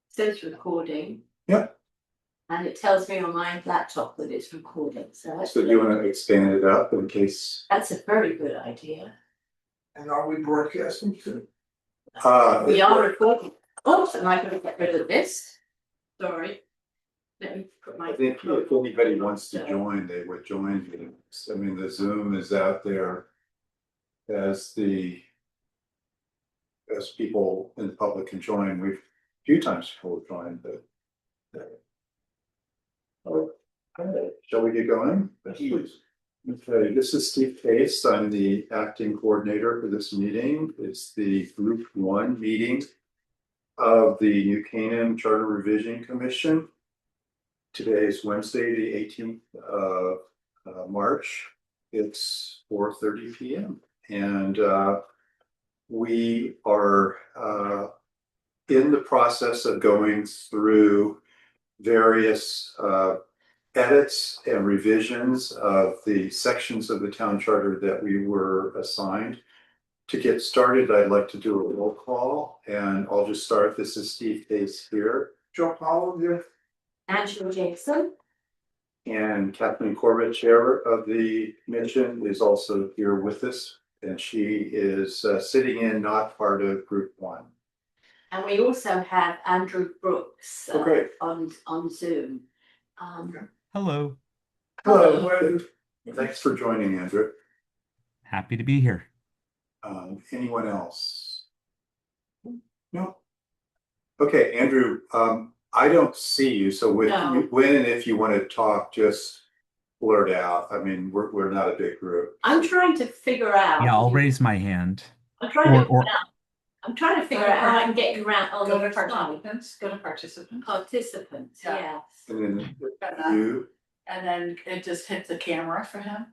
Says recording. Yep. And it tells me on my laptop that it's recording. So So you want to expand it up in case? that's a very good idea. And are we broadcasting too? We are recording. Oh, am I going to get rid of this? Sorry. Let me put my. I think if anybody wants to join, they would join. I mean, the Zoom is out there as people in the public can join. We've a few times before joined, but. Okay, shall we get going? Please. Okay, this is Steve Pace. I'm the acting coordinator for this meeting. It's the Group 1 meeting of the New Canaan Charter Revision Commission. Today is Wednesday, the 18th of March. It's 4:30 p.m. And we are in the process of going through various edits and revisions of the sections of the town charter that we were assigned. To get started, I'd like to do a roll call, and I'll just start. This is Steve Pace here. Joe Powell here. Angela Jackson. And Kathleen Corbett, chair of the commission, is also here with us, and she is sitting in, not part of Group 1. And we also have Andrew Brooks on Zoom. Hello. Hello. Thanks for joining, Andrew. Happy to be here. Anyone else? No. Okay, Andrew. I don't see you, so when and if you want to talk, just blurt out. I mean, we're not a big group. I'm trying to figure out. Yeah, I'll raise my hand. I'm trying to figure out how I can get you around on Go the to participants, go to participants. participants. Yeah. Yes. And then you. And then it just hit the camera for him.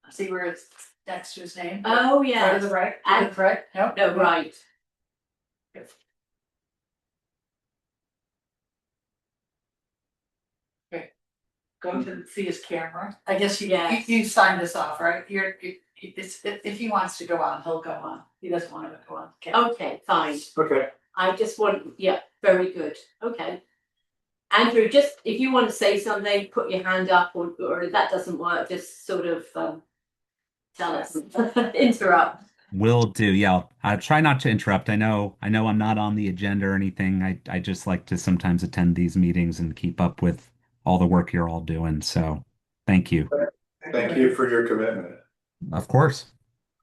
See where it's next to his name? Oh Right yeah. to the right, And- to the right, no? No, right. Go to see his camera. I guess Yes. you signed this off, right? If he wants to go on, he'll go on. He doesn't want to go on. Okay, fine. Okay. I just want, yeah, very good. Okay. Andrew, just if you want to say something, put your hand up, or if that doesn't work, just sort of tell us, interrupt. Will do. Yeah, I'll try not to interrupt. I know I'm not on the agenda or anything. I just like to sometimes attend these meetings and keep up with all the work you're all doing. So thank you. Thank you for your commitment. Of course.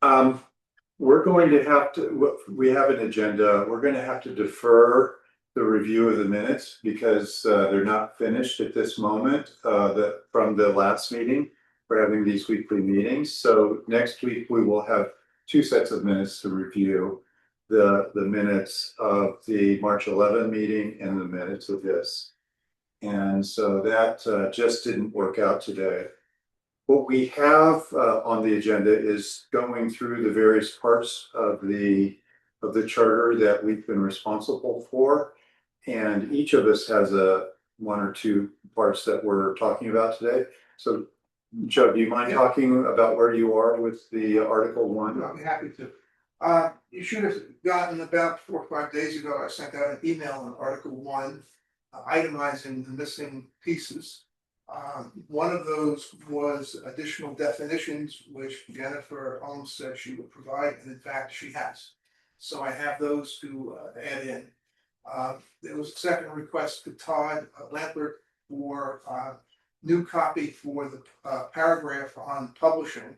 We're going to have to, we have an agenda. We're going to have to defer the review of the minutes because they're not finished at this moment from the last meeting. We're having these weekly meetings. So next week we will have 2 sets of minutes to review, the minutes of the March 11 meeting and the minutes of this. And so that just didn't work out today. What we have on the agenda is going through the various parts of the charter that we've been responsible for. And each of us has one or two parts that we're talking about today. So Joe, do you mind talking about where you are with the Article 1? I'll be happy to. You should have gotten about 4 or 5 days ago, I sent out an email on Article 1, itemizing the missing pieces. One of those was additional definitions, which Jennifer Holmes said she would provide, and in fact, she has. So I have those to add in. There was a second request to Todd Lampert for new copy for the paragraph on publishing.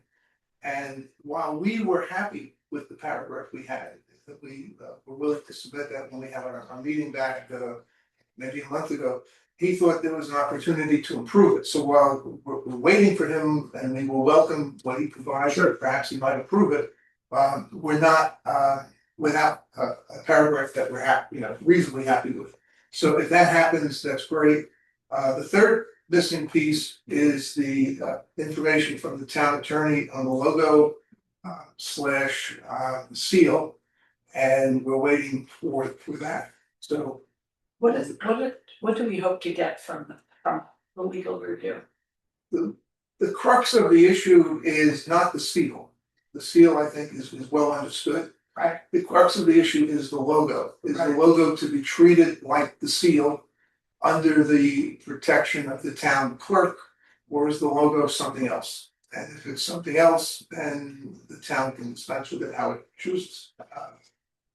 And while we were happy with the paragraph we had, that we were willing to submit that when we had our meeting back maybe a month ago, he thought there was an opportunity to improve it. So while we're waiting for him and we will welcome what he provides, or perhaps he might approve it, we're not without a paragraph that we're reasonably happy with. So if that happens, that's great. The third missing piece is the information from the town attorney on the logo slash seal, and we're waiting for that. So What do we hope to get from the legal review? the crux of the issue is not the seal. The seal, I think, is well understood. Right. The crux of the issue is the logo. Is the Right. logo to be treated like the seal under the protection of the town clerk, or is the logo something else? And if it's something else, then the town can dispense with it how it chooses,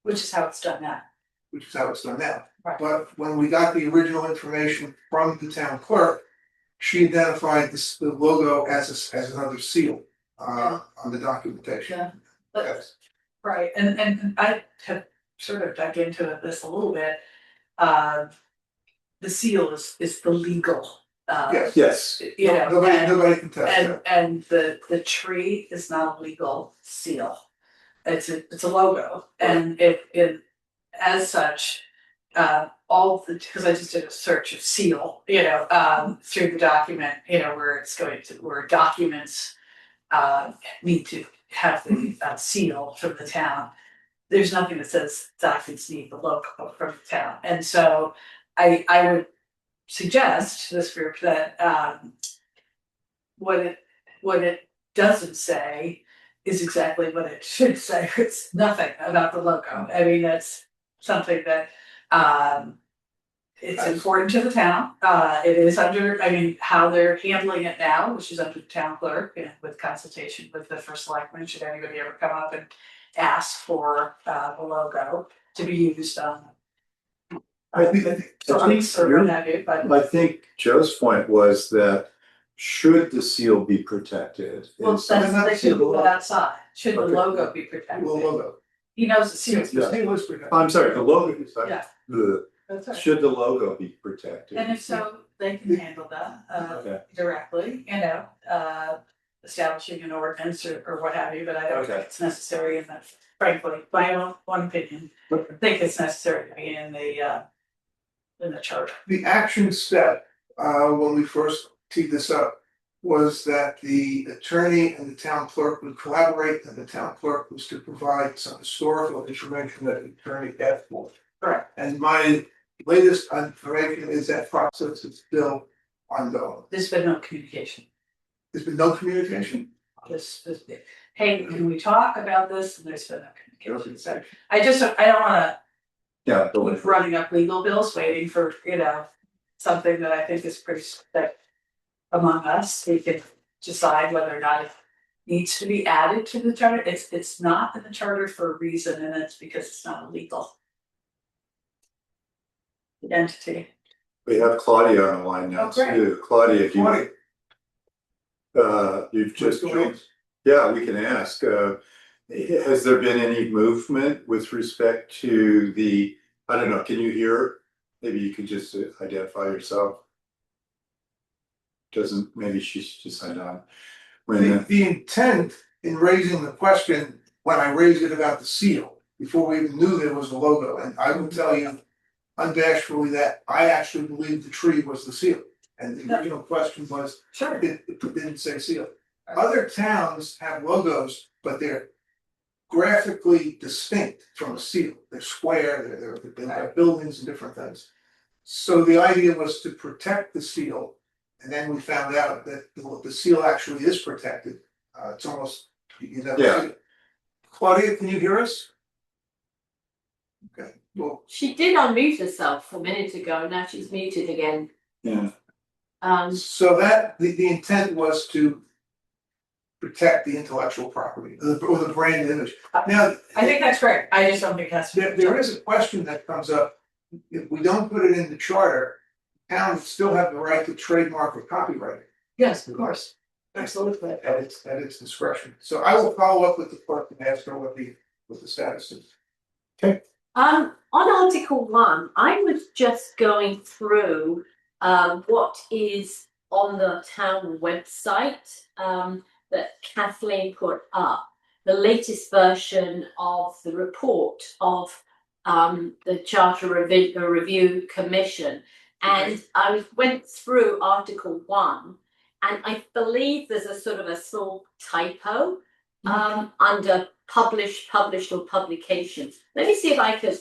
Which is how it's done now. which is how it's done now. Right. But when we got the original information from the town clerk, she identified the logo as another seal on the documentation. Yeah. But, Yes. right, and I have sort of dug into this a little bit. The seal is the legal, Yes. Yes, you know, Nobody can test that. and the tree is not a legal seal. It's a logo, and it as such, all the, because I just did a search of seal, you know, through the document, you know, where documents need to have the seal from the town. There's nothing that says documents need the logo from the town, and so I would suggest to this group that what it doesn't say is exactly what it should say. It's nothing about the logo. I mean, that's something that it's important to the town. It is under, I mean, how they're handling it now, which is under the town clerk and with consultation with the first selectman, should anybody ever come up and ask for the logo to be used on I think trucks or what have you, but I think Joe's point was that should the seal be protected? well, is- that's, not they see should the move it logo. outside. Should the Okay. logo be The protected? logo. He knows the seal. Yeah. Seal is protected. I'm sorry, the logo is, Yeah. That's right. should the logo be protected? And if so, they can handle that Okay. directly, you know, establishing an ordinance or what have you, but I don't think Okay. it's necessary in that, frankly, my own one opinion. Okay. I think it's necessary to be in the charter. The action step, when we first teed this up, was that the attorney and the town clerk would collaborate, and the town clerk was to provide some historical information that the attorney asked for. Correct. And my latest information is that process is still ongoing. There's been no communication. There's been no communication. This, hey, can we talk about this? And there's been no communication. So I don't wanna Yeah, keep running up legal bills, waiting for, you know, something that I think is pretty, that among us, we can decide whether or not it needs to be added to the charter. It's not in the charter for a reason, and it's because it's not a legal entity. we have Claudia on the line now Oh, great. too. Claudia, if you, Claudia. you've just What's going joined. Yeah, we can ask, has there been any movement with respect to the, I don't know, can you hear? Maybe you could just identify yourself. Doesn't, maybe she's just signed on. The intent in raising the question, when I raised it about the seal, before we even knew there was a logo, and I will tell you unbashedly that I actually believed the tree was the seal. And the original question was, Sure. it didn't say seal. Other towns have logos, but they're graphically distinct from a seal. They're square, they've got buildings and different things. So the idea was to protect the seal, and then we found out that the seal actually is protected. It's almost, you never Yeah. see it. Claudia, can you hear us? Okay, well, She did unmute herself a minute ago, now she's muted again. Yeah. so that, the intent was to protect the intellectual property, or the brand image. Now, I think that's great. I just don't think that's. there is a question that comes up. If we don't put it in the charter, towns still have the right to trademark or copyright it Yes, of course. Absolutely. at its discretion. So I will follow up with the clerk and ask her what the status is. On Article 1, I was just going through what is on the town website that Kathleen put up, the latest version of the report of the Charter Review Commission. And I went through Article 1, and I believe there's a sort of a small typo under published or publications. Let me see if I could.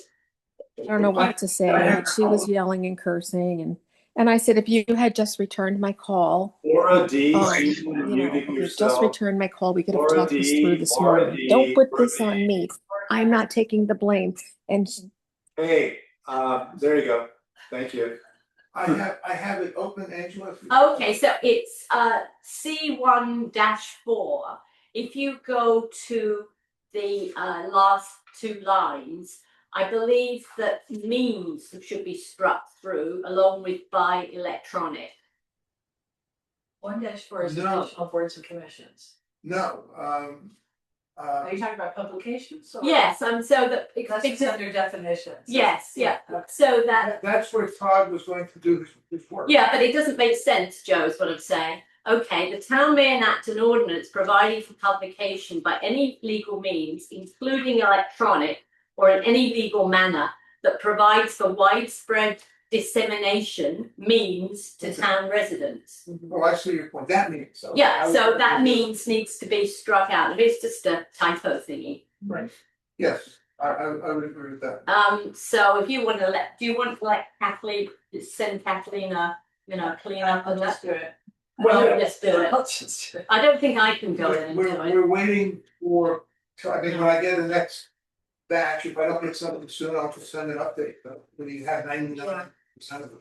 I don't know what to say. She was yelling and cursing, and I said, if you had just returned my call, Laura D, you you know, muted if you yourself. just returned my call, we could have Laura talked this D, through this Laura morning. D, Don't put Laura this on me. I'm not taking the blame. And Hey, there you go. Thank you. I have it open, Angela. if you- Okay, so it's C1-4. If you go to the last two lines, I believe that means should be struck through along with by electronic. 1-4 is No. additional boards and commissions. No, Are you talking about publications? or- Yes, so that That's just under definitions. yes, yeah. Okay. So that that's where Todd was going to do his work. yeah, but it doesn't make sense, Joe, is what I'm saying. Okay, the town may enact an ordinance providing for publication by any legal means, including electronic or in any legal manner that provides for widespread dissemination means to town residents. Well, I see your point, that means so. Yeah, I so would- that means needs to be struck out. It's just a typo thingy. Right, yes, I would agree with that. So if you want to do you want to let Kathleen, send Kathleen a, clean up I'll on just that? do it. Well, just do it. I'll just do it. I don't think I can go in and do it. We're waiting for, so I mean, when I get the next batch, if I don't get something soon, I'll just send an update, but when you have 99% of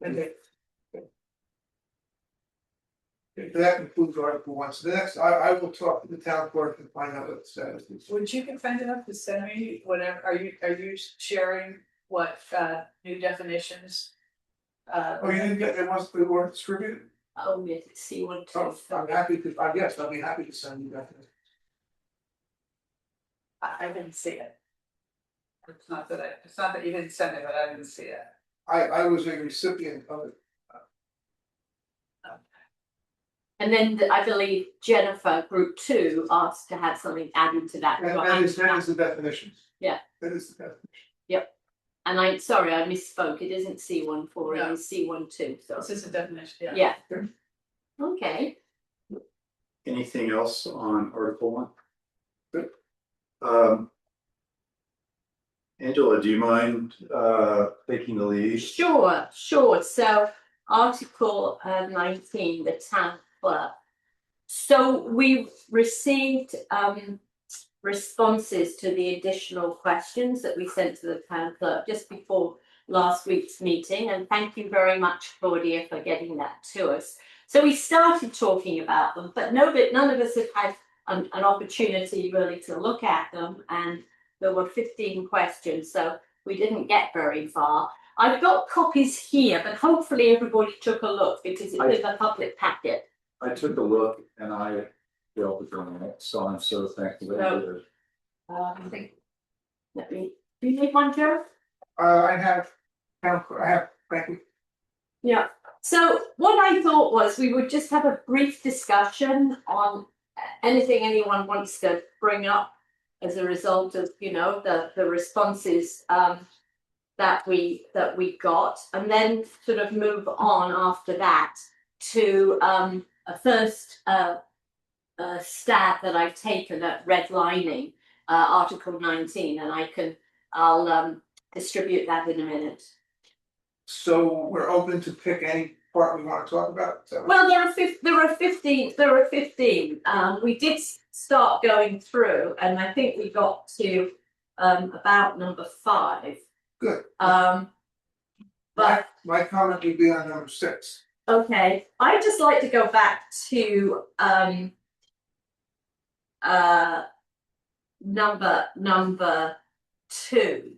it. Okay. That concludes Article 1, so the next, I will talk to the town clerk and find out what the status is. Would you can find enough to send me whatever, are you sharing what new definitions? Oh, you didn't get, they weren't distributed? Oh, yes, see one, two, Oh, I'm three. happy to, yes, I'll be happy to send you that. I didn't see it. It's not that you didn't send it, but I didn't see it. I was a recipient of it. And then I believe Jennifer, group 2, asked to have something added to that. And that is the definitions. Yeah. That is the definition. And I misspoke. It isn't C14, No. it is C12. So This is a definition, yeah. Okay. Anything else on Article 1? Good. Angela, do you mind taking the lead? Sure. So Article 19, the town clerk. So we received responses to the additional questions that we sent to the town clerk just before last week's meeting, and thank you very much, Claudia, for getting that to us. So we started talking about them, but none of us have had an opportunity really to look at them, and there were 15 questions, so we didn't get very far. I've got copies here, but hopefully everybody took a look because it's in the public packet. I took a look and I dealt with it, so I'm so thankful that you did. I think. Do you need one, Joe? I have, thank you. Yeah. So what I thought was we would just have a brief discussion on anything anyone wants to bring up as a result of the responses that we got, and then sort of move on after that to a first stab that I've taken at redlining Article 19, and I'll distribute that in a minute. So we're open to pick any part we want to talk about? Is that what- Well, there are 15. We did start going through, and I think we got to about number 5. Good. But My comment would be on number 6. okay, I'd just like to go back to number 2.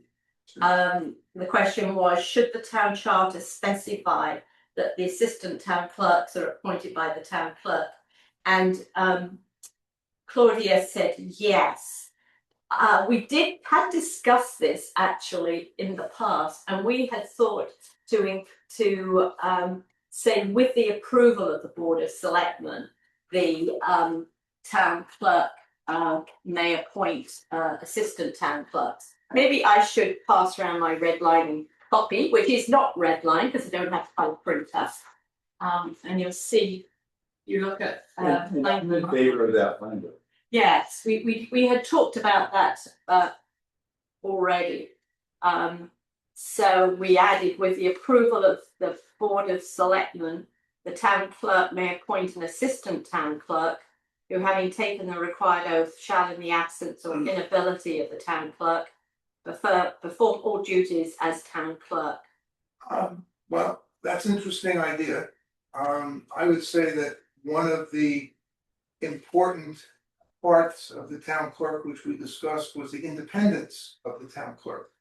The question was, should the town charter specify that the assistant town clerks are appointed by the town clerk? And Claudia said yes. We had discussed this actually in the past, and we had thought to say with the approval of the Board of Selectmen, the town clerk may appoint assistant town clerks. Maybe I should pass around my redlining copy, which is not redline because I don't have a colour printer. And you'll see, you look at And I'm in favor of that language. yes, we had talked about that already. So we added, with the approval of the Board of Selectmen, the town clerk may appoint an assistant town clerk who, having taken the required oath, shall, in the absence or inability of the town clerk, perform all duties as town clerk. Well, that's an interesting idea. I would say that one of the important parts of the town clerk, which we discussed, was the independence of the town clerk.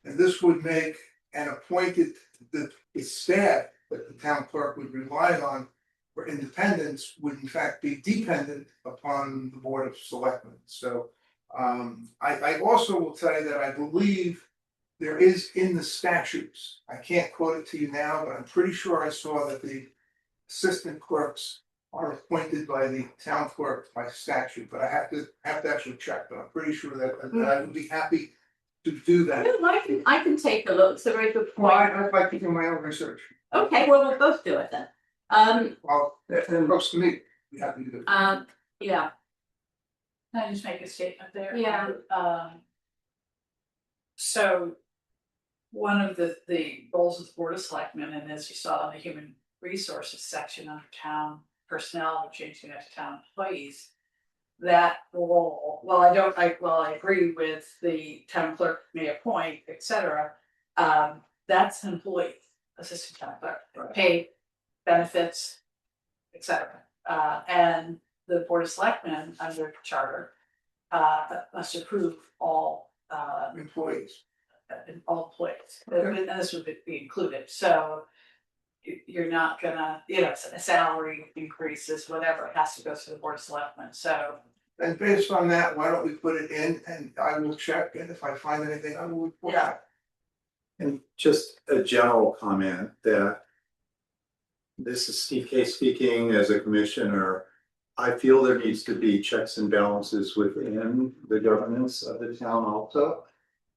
And this would make an appointed, the staff that the town clerk would rely on for independence would in fact be dependent upon the Board of Selectmen. So I also will tell you that I believe there is in the statutes, I can't quote it to you now, but I'm pretty sure I saw that the assistant clerks are appointed by the town clerk by statute, but I have to actually check, but I'm pretty sure that I would be happy to do that. I can take a look. It's a very good point. I'd like to do my own research. Okay, well, we'll both do it then. Well, if it looks to me, we have to do it. Yeah. Can I just make a statement there? Yeah. So one of the goals of the Board of Selectmen, and as you saw in the human resources section under town personnel, we're changing that to town employees. That role, I agree with the town clerk may appoint, etc. That's an employee, assistant town clerk, Right. paid benefits, etc. And the Board of Selectmen under charter must approve all Employees. all employees, Okay. and this would be included, so. You're not gonna, salary increases, whatever, it has to go through the Board of Selectmen, so. And based on that, why don't we put it in and I will check, and if I find anything, I will report Yeah. back. And just a general comment that this is Steve K speaking as a commissioner. I feel there needs to be checks and balances within the governance of the town also.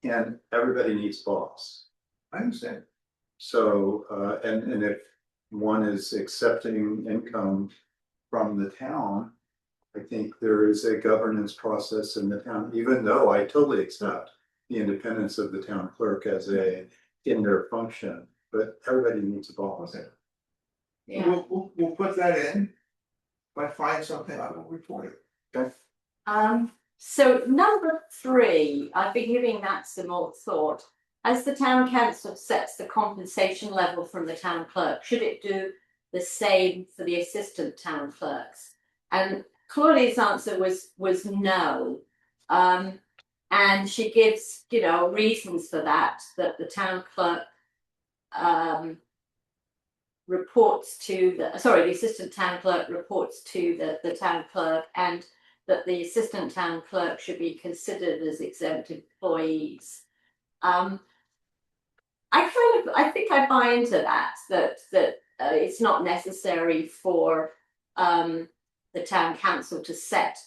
And everybody needs boss. I understand. So, and if one is accepting income from the town, I think there is a governance process in the town, even though I totally accept the independence of the town clerk as in their function, but everybody needs a boss. Okay. Yeah. We'll put that in. If I find something, I will report it. Okay. So number 3, I've been giving that some more thought. As the town council sets the compensation level from the town clerk, should it do the same for the assistant town clerks? And Claudia's answer was no. And she gives, reasons for that the town clerk the assistant town clerk reports to the town clerk, and that the assistant town clerk should be considered as exempt employees. I think I buy into that it's not necessary for the town council to set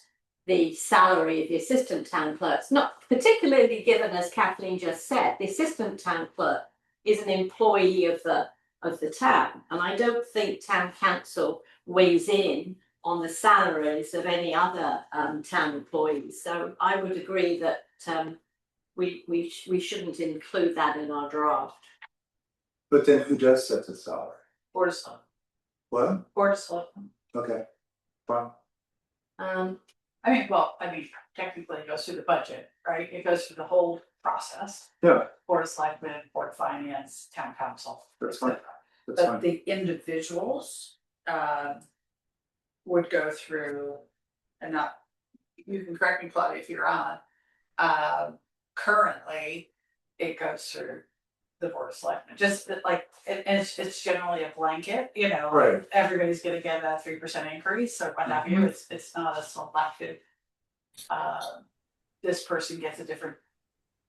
the salary of the assistant town clerks, not particularly given, as Kathleen just said, the assistant town clerk is an employee of the town, and I don't think town council weighs in on the salaries of any other town employees. So I would agree that we shouldn't include that in our draft. But then who does set the salary? Board of Selectmen. What? Board of Selectmen. Okay, fine. Technically it goes through the budget, right? It goes through the whole process. Yeah, Board of Selectmen, Board of Finance, Town Council. that's fine. etc. That's But fine. the individuals would go through, and not, you can correct me, Claudia, if you're on. Currently, it goes through the Board of Selectmen, just that, like, and it's generally a blanket, Right. everybody's gonna get a 3% increase or what have you, it's not a selective. This person gets a different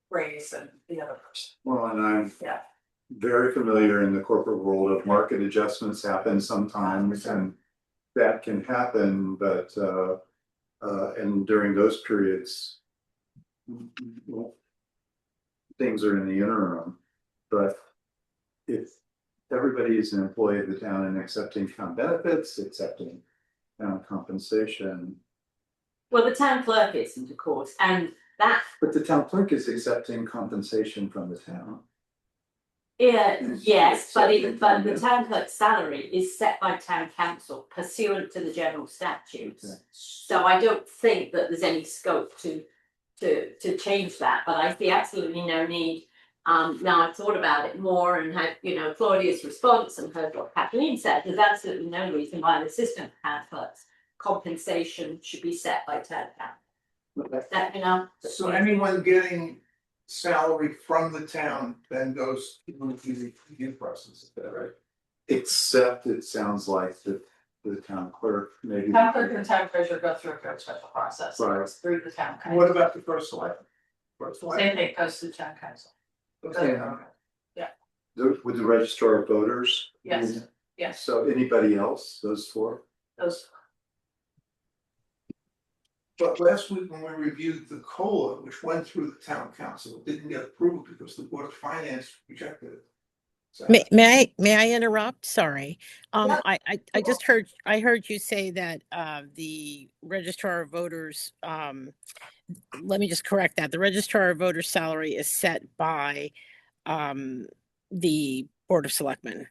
raise than the other person. Well, and I'm Yeah. very familiar in the corporate world of market adjustments happen sometimes, and that can happen, but and during those periods, well, things are in the interim. But if everybody is an employee of the town and accepting town benefits, accepting town compensation, Well, the town clerk isn't, of course, and that but the town clerk is accepting compensation from the town. Yes, but the town clerk's salary is set by town council pursuant to the general statutes. Okay. So I don't think that there's any scope to change that, but I see absolutely no need. Now I've thought about it more and had, Claudia's response and heard what Kathleen said, there's absolutely no reason why the assistant town clerk's compensation should be set by town council. That, So anyone getting salary from the town then goes through the review process, is that right? Except it sounds like the town clerk maybe. Town clerk and town treasurer go through a very special process, it Right. goes through the town And what council. about the first selectman? First Same selectman. thing goes to the town council. Okay. With the registrar of voters? Yes. Yes, So anybody else, those four? those, But last week when we reviewed the COLA, which went through the town council, it didn't get approved because the Board of Finance rejected it. So- May I interrupt? Sorry. Yeah. I just heard, I heard you say that, the registrar of voters, let me just correct that. The registrar of voters salary is set by, the Board of Selectmen.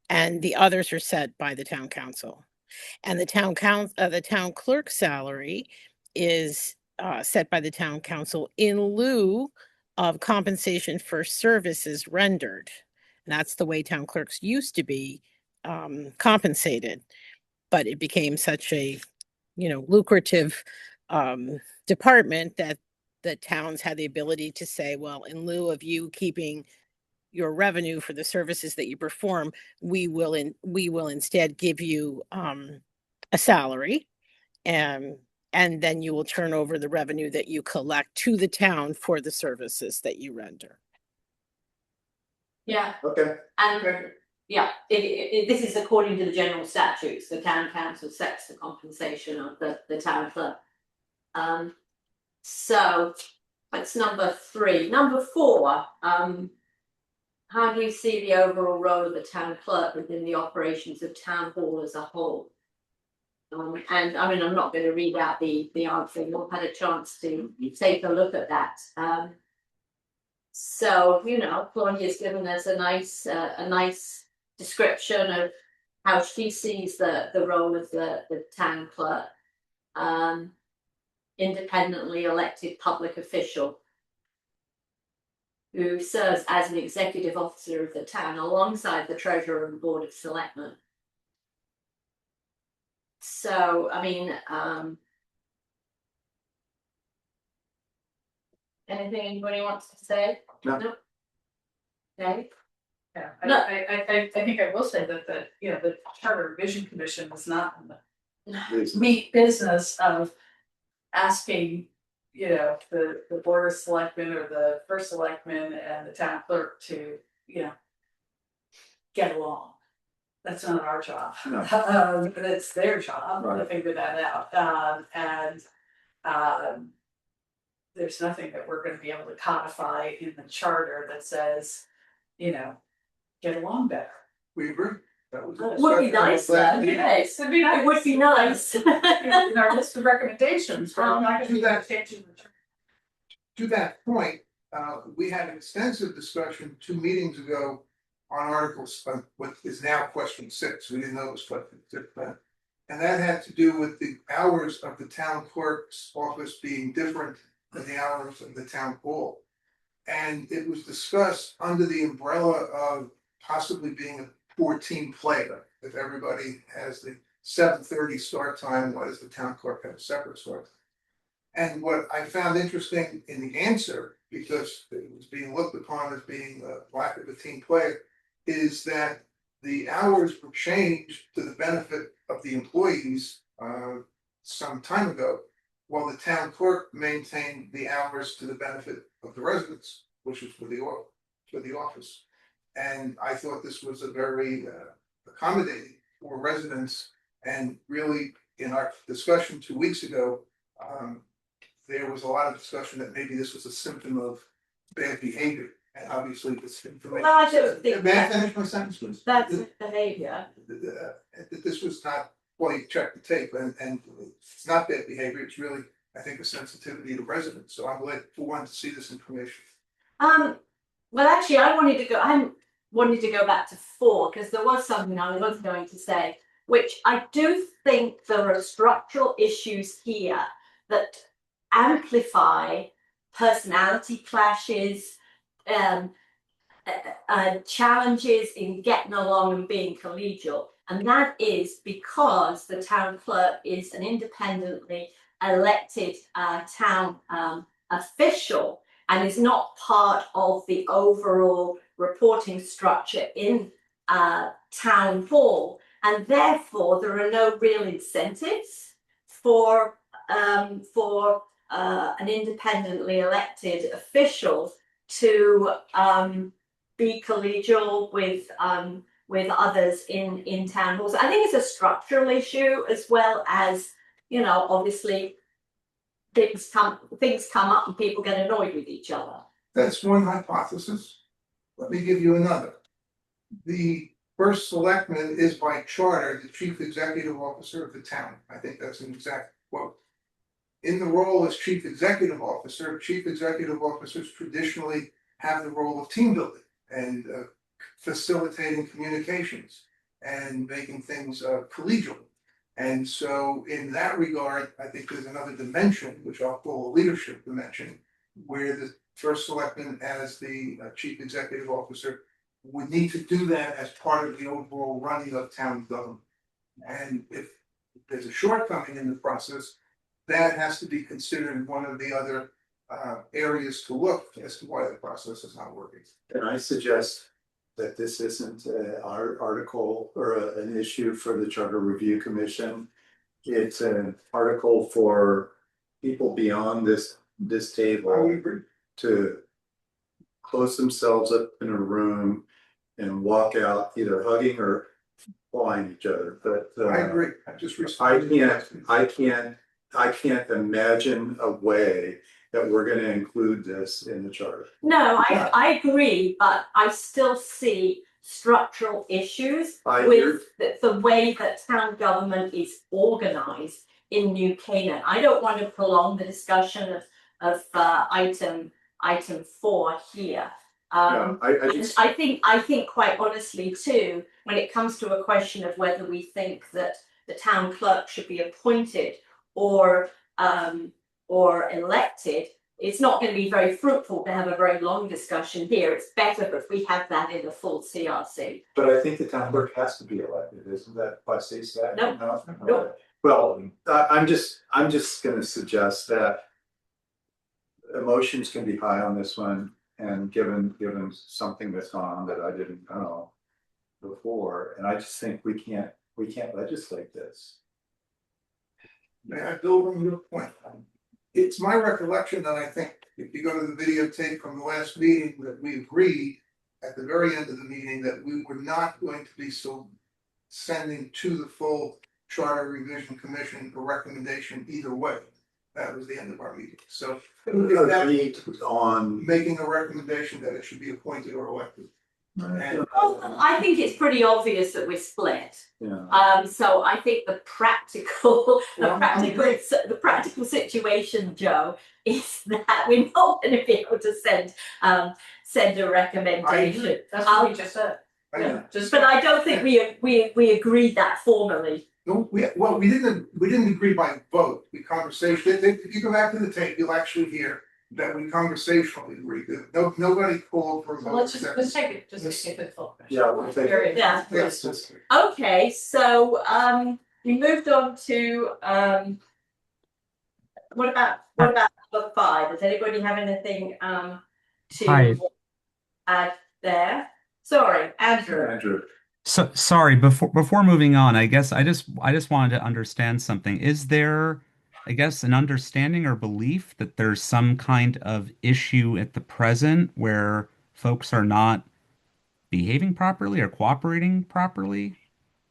And the others are set by the town council. And the town clerk's salary is, set by the town council in lieu of compensation for services rendered. And that's the way town clerks used to be compensated. But it became such a, lucrative department that the towns had the ability to say, well, in lieu of you keeping your revenue for the services that you perform, we will instead give you a salary, and then you will turn over the revenue that you collect to the town for the services that you render. yeah, Okay. and yeah, this is according to the general statutes, the town council sets the compensation of the town clerk. So that's number 3. Number 4, how do you see the overall role of the town clerk within the operations of town hall as a whole? And I mean, I'm not going to read out the answer, you've had a chance to take a look at that. So, Claudia's given us a nice description of how she sees the role of the town clerk, independently elected public official who serves as an executive officer of the town alongside the treasurer and board of selectmen. So, I mean, anything anybody wants to say? No. Nope. Okay. yeah, No. I think I will say that the Charter Revision Commission was not in the Please. meat business of asking, the board of selectmen or the first selectman and the town clerk to, get along. That's not our job. No. That's their job to Right. figure that out. There's nothing that we're gonna be able to codify in the charter that says, get along better. We agree. That was. a Would be discussion nice, last though. meeting. Yes. It'd be nice. It would be nice. In our list of recommendations, but I'm not gonna do that changing the charter. To that point, we had an extensive discussion 2 meetings ago on articles, what is now question 6, we didn't know it was question 6 then. And that had to do with the hours of the town clerk's office being different than the hours of the town hall. And it was discussed under the umbrella of possibly being a poor team player, if everybody has the 7:30 start time, why does the town clerk have a separate start time? And what I found interesting in the answer, because it was being looked upon as being a lack of a team player, is that the hours were changed to the benefit of the employees some time ago, while the town clerk maintained the hours to the benefit of the residents, which was for the office. And I thought this was a very accommodating for residents, and really in our discussion 2 weeks ago, there was a lot of discussion that maybe this was a symptom of bad behavior, and obviously this information. Well, I don't think May I finish my sentence, please? That's behaviour. That this was not, well, you check the tape, and it's not bad behavior, it's really, I think, a sensitivity to residents, so I'm glad for one to see this information. Well, actually, I wanted to go back to 4 because there was something I was going to say, which I do think there are structural issues here that amplify personality clashes, challenges in getting along and being collegial. And that is because the town clerk is an independently elected town official and is not part of the overall reporting structure in town hall. And therefore, there are no real incentives for an independently elected official to be collegial with others in town halls. I think it's a structural issue as well as, you know, obviously things come up and people get annoyed with each other. That's one hypothesis. Let me give you another. The first selectman is by charter the chief executive officer of the town. I think that's an exact quote. In the role as chief executive officers traditionally have the role of team building and facilitating communications and making things collegial. And so in that regard, I think there's another dimension, which I'll call a leadership dimension, where the first selectman as the chief executive officer would need to do that as part of the overall running of town government. And if there's a shortcoming in the process, that has to be considered one of the other areas to look as to why the process is not working. Can I suggest that this isn't our article or an issue for the Charter Review Commission? It's an article for people beyond this table to close themselves up in a room and walk out either hugging or clawing each other. But I agree. I can't imagine a way that we're going to include this in the charter. No, I agree, but I still see structural issues I with the way that town government is organized in New Canaan. I don't want to prolong the discussion of item 4 here. I think quite honestly too, when it comes to a question of whether we think that the town clerk should be appointed or elected, it's not going to be very fruitful to have a very long discussion here. It's better if we have that in a full CRC. But I think the town clerk has to be elected, isn't that by state statute? No. Well, I'm just going to suggest that emotions can be high on this one, and given something that's gone on that I didn't know before, and I just think we can't legislate this. May I build on your point? It's my recollection that I think if you go to the videotape from the last meeting, that we agreed at the very end of the meeting that we were not going to be sending to the full Charter Revision Commission a recommendation either way. That was the end of our meeting. So Agreed on making a recommendation that it should be appointed or elected. And, I think it's pretty obvious that we're split. yeah. So I think the practical situation, Joe, is that we're not going to be able to send a recommendation. That's what we just said. But I don't think we agreed that formally. No, we didn't agree by vote. We conversationally. If you go back to the tape, you'll actually hear that we conversationally agreed. Nobody called for a vote. Let's take it, just to keep it full. Yeah, we'll take it. Yeah. Yes, yes. Okay, so we moved on to what about number 5? Does anybody have anything to Hi. add there? Sorry, Andrew. Andrew. So sorry, before moving on, I guess I just wanted to understand something. Is there, I guess, an understanding or belief that there's some kind of issue at the present where folks are not behaving properly or cooperating properly?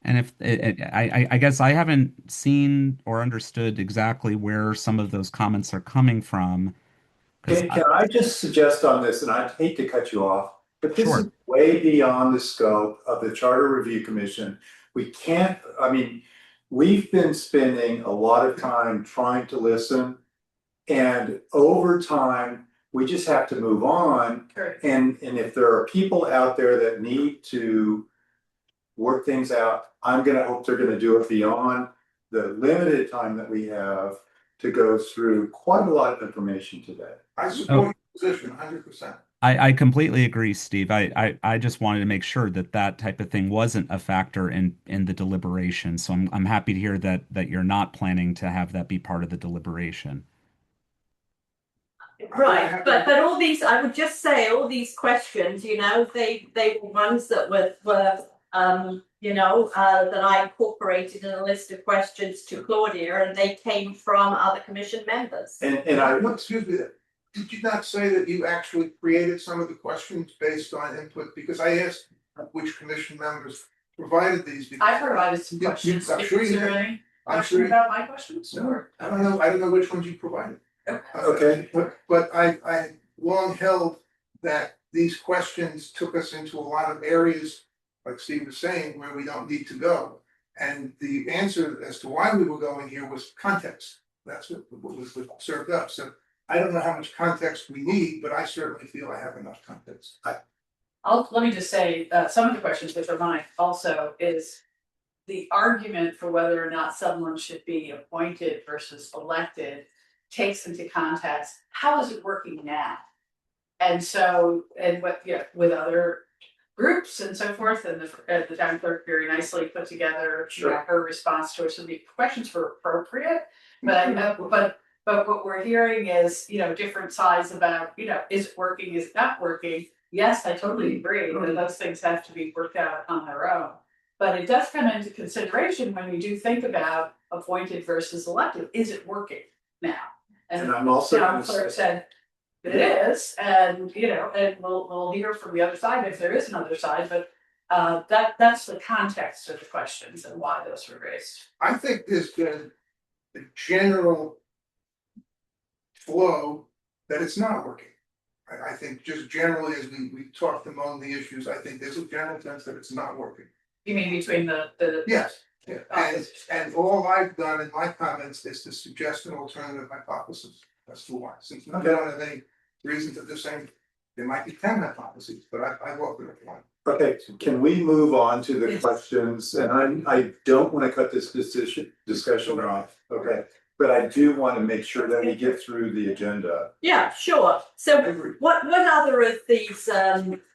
And if I guess I haven't seen or understood exactly where some of those comments are coming from. Can I just suggest on this, and I hate to cut you off, but this Sure. is way beyond the scope of the Charter Review Commission. We can't, I mean, we've been spending a lot of time trying to listen, and over time, We just have to move on. Correct. And if there are people out there that need to work things out, I'm gonna hope they're gonna do it beyond the limited time that we have to go through quite a lot of information today. I support your position 100%. I completely agree, Steve. I just wanted to make sure that that type of thing wasn't a factor in the deliberation. So I'm happy to hear that you're not planning to have that be part of the deliberation. Right, but all these, I would just say, all these questions, you know, they were ones that were you know, that I incorporated in a list of questions to Claudia, and they came from other commission members. And I, Excuse me, did you not say that you actually created some of the questions based on input? Because I asked which commission members provided these. because- I provided some You- questions. I'm sure Is you there did. any I'm question sure, about my questions? Or- I don't know which ones you provided. Okay. But I long held that these questions took us into a lot of areas, like Steve was saying, where we don't need to go. And the answer as to why we were going here was context. That's what was served up. So I don't know how much context we need, but I certainly feel I have enough context. Let me just say, some of the questions which are mine also is the argument for whether or not someone should be appointed versus elected takes into context, how is it working now? And so, and what, yeah, with other groups and so forth, and the town clerk very nicely put together her response to it. So the questions were appropriate, but what we're hearing is, you know, different sides about, you know, is it working, is it not working? Yes, I totally agree that those things have to be worked out on their own. But it does come into consideration when we do think about appointed versus elected. Is it working now? And I'm also town gonna clerk say- said it is, and you know, and we'll hear from the other side if there is another side, but that's the context of the questions and why those were raised. I think there's been a general flow that it's not working. I think just generally as we talked among the issues, I think there's a general sense that it's not working. You mean between the Yes, yeah, and all I've done in my comments is to suggest an alternative hypothesis as to why, since we don't have any reason to just saying there might be 10 hypotheses, but I've offered up one. okay, can we move on to the questions? And I don't want to cut this discussion off, okay? But I do want to make sure that we get through the agenda. Yeah, sure. So Agree. what other of these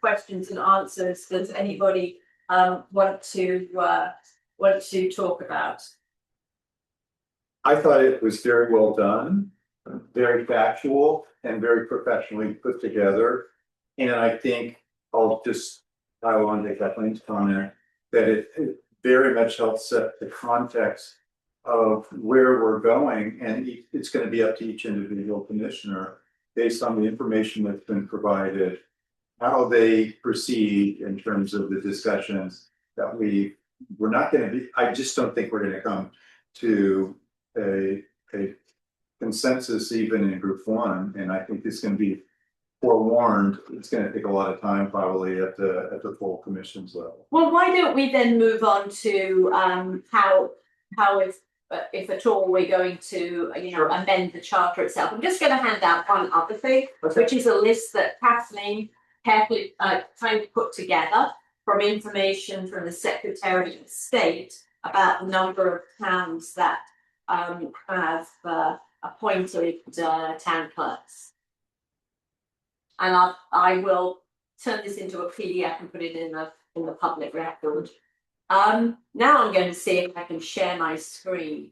questions and answers does anybody want to talk about? I thought it was very well done, very factual and very professionally put together. And I think I'll just pile on to Kathleen's comment that it very much helps set the context of where we're going, and it's going to be up to each individual commissioner based on the information that's been provided, how they proceed in terms of the discussions that we're not going to be. I just don't think we're going to come to a consensus even in group one, and I think it's going to be forewarned. It's going to take a lot of time probably at the full commissions level. Well, why don't we then move on to how if at all we're going to amend the charter itself. I'm just going to hand out one other thing, which is a list that Kathleen carefully kind of put together from information from the Secretary of State about the number of towns that have appointed town clerks. And I will turn this into a PDF and put it in the public record. Now I'm going to see if I can share my screen.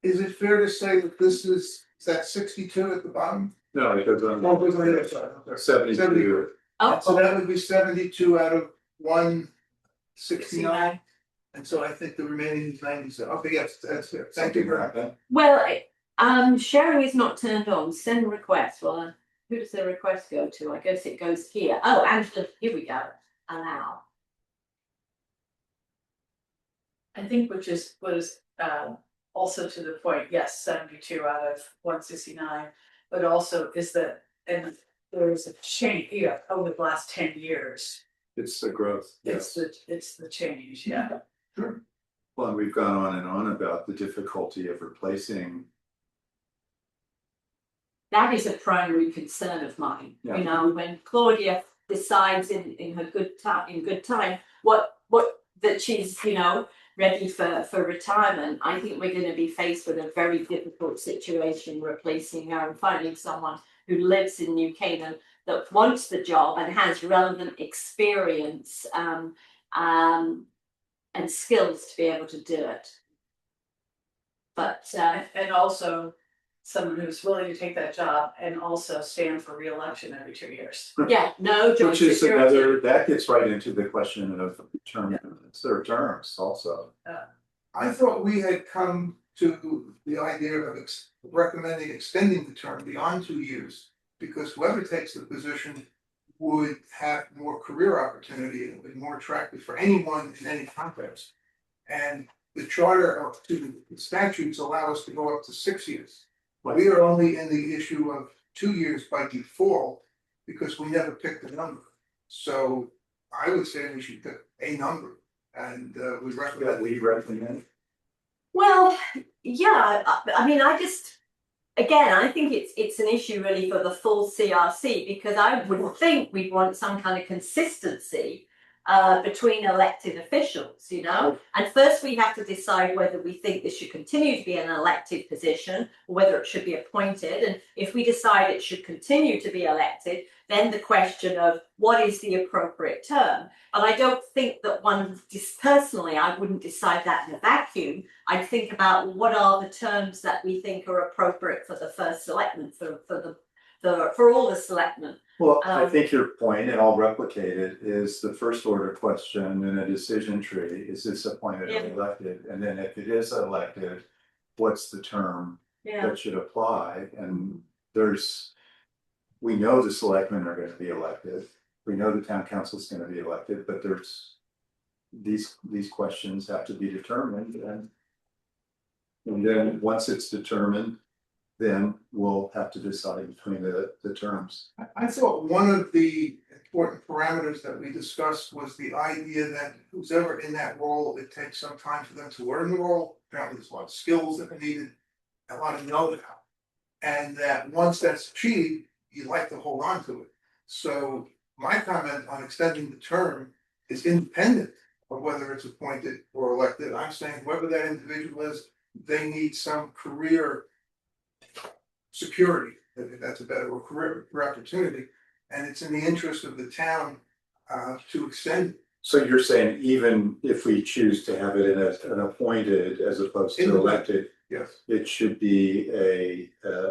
Is it fair to say that this is that 62 at the bottom? No, it goes on Oh, it goes on the other side, okay. 72. Oh, So that would be 72 out of 169, and so I think the remaining is 97. Okay, yes, that's it. Thank you very much. well, sharing is not turned on. Send request. Well, who does the request go to? I guess it goes here. Oh, Angela, here we go. Allow. I think which was also to the point, yes, 72 out of 169, but also is that, and there's a change, over the last 10 years. It's the growth. It's Yes. the change, yeah. Sure. Well, and we've gone on and on about the difficulty of replacing that is a primary concern of mine. Yeah. You know, when Claudia decides in her good time, what that she's, you know, ready for retirement, I think we're going to be faced with a very difficult situation replacing her and finding someone who lives in New Canaan that wants the job and has relevant experience and skills to be able to do it. But And also someone who's willing to take that job and also stand for re-election every 2 years. yeah, no job Which is security. another, that gets right into the question of terms also. I thought we had come to the idea of recommending extending the term beyond 2 years, because whoever takes the position would have more career opportunity and would be more attractive for anyone in any context. And the the statutes allow us to go up to 6 years. We are only in the issue of 2 years by default because we never picked a number. So I would say we should pick a number, and we recommend. We recommend. Well, yeah, I mean, I think it's an issue really for the full CRC, because I would think we'd want some kind of consistency between elected officials, you know. And first we have to decide whether we think this should continue to be an elected position or whether it should be appointed. And if we decide it should continue to be elected, then the question of what is the appropriate term. And I don't think that personally, I wouldn't decide that in a vacuum. I'd think about what are the terms that we think are appropriate for the first selectman, for all the selectmen. Well, I think your point, and I'll replicate it, is the first order question in a decision tree: is this appointed or elected? And then if it is elected, what's the term that should apply? And we know the selectmen are going to be elected. We know the town council is going to be elected, but there's these questions have to be determined, and then once it's determined, then we'll have to decide between the terms. I thought one of the important parameters that we discussed was the idea that who's ever in that role, it takes some time for them to learn the role. Apparently there's a lot of skills that are needed, a lot of know-how. And that once that's achieved, you like to hold on to it. So my comment on extending the term is independent of whether it's appointed or elected. I'm saying whoever that individual is, they need some career security, if that's a better word, career opportunity, and it's in the interest of the town to extend it. So you're saying even if we choose to have it in an appointed as opposed to elected, Yes. it should be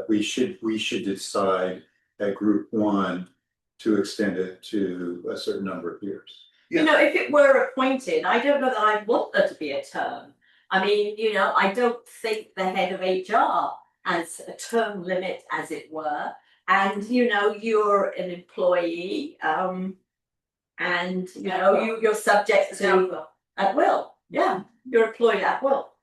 we should decide at group one to extend it to a certain number of years. Yeah. You know, if it were appointed, I don't know that I'd want there to be a term. I mean, you know, I don't think the head of HR has a term limit, as it were. And, you know, you're an employee, and, you know, you're subject to at will. Yeah, you're employed at will.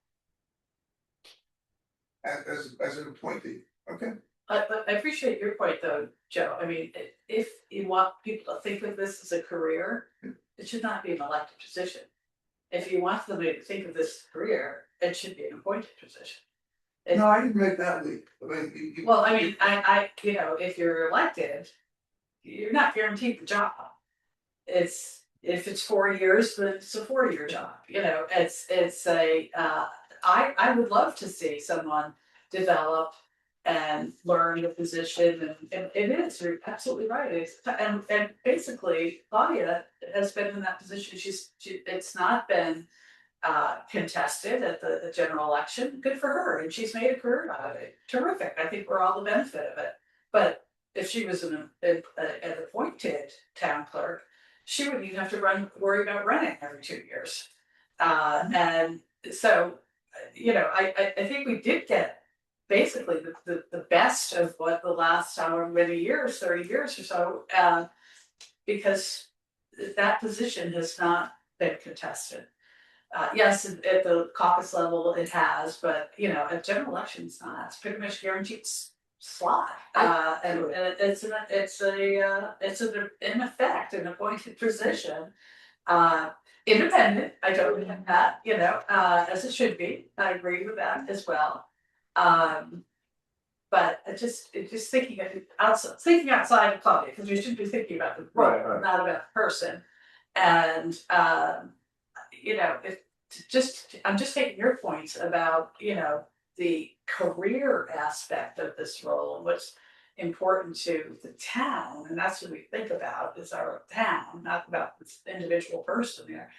As an appointee, okay. But I appreciate your point though, Joe. I mean, if you want people to think of this as a career, it should not be an elected position. If you want them to think of this as a career, it should be an appointed position. No, I didn't make that leap. Well, I mean, I, you know, if you're elected, you're not guaranteed the job. If it's 4 years, then it's a 4-year job. You know, I would love to see someone develop and learn the position, and it is, you're absolutely right. And basically Claudia has been in that position. It's not been contested at the general election. Good for her, and she's made a career out of it. Terrific. I think we're all the benefit of it. But if she was an appointed town clerk, she wouldn't even have to worry about running every 2 years. And so, you know, I think we did get basically the best of what the last however many years, 30 years or so, because that position has not been contested. Yes, at the caucus level it has, but you know, at general elections, not. It's pretty much guaranteed slot. And it's in effect an appointed position. Independent, I don't think that, you know, as it should be. I agree with that as well. But just thinking outside of Claudia, because we should be thinking about the role, Right. not about the person. And I'm just taking your points about, the career aspect of this role and what's important to the town, and that's what we think about is our town, not about this individual person there.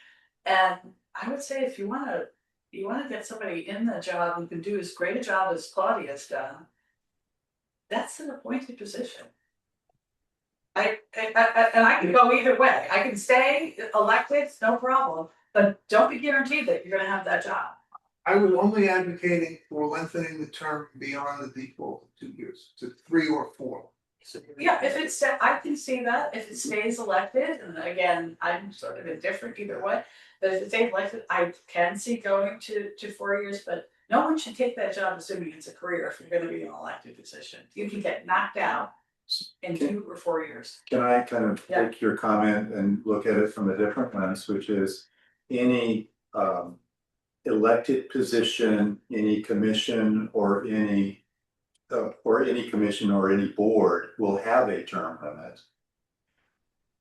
And I would say if you wanna get somebody in the job who can do as great a job as Claudia's done, that's an appointed position. And I can go either way. I can stay elected, no problem, but don't be guaranteed that you're gonna have that job. I was only advocating for lengthening the term beyond the default of 2 years to 3 or 4. Yeah, I can see that if it stays elected, and again, I'm sort of indifferent either way. But if it stays elected, I can see going to 4 years, but no one should take that job assuming it's a career if you're gonna be in an elected position. You can get knocked out in 2 or 4 years. Can I kind of Yeah. take your comment and look at it from a different lens, which is any elected position, any commission or any commission or any board will have a term limit.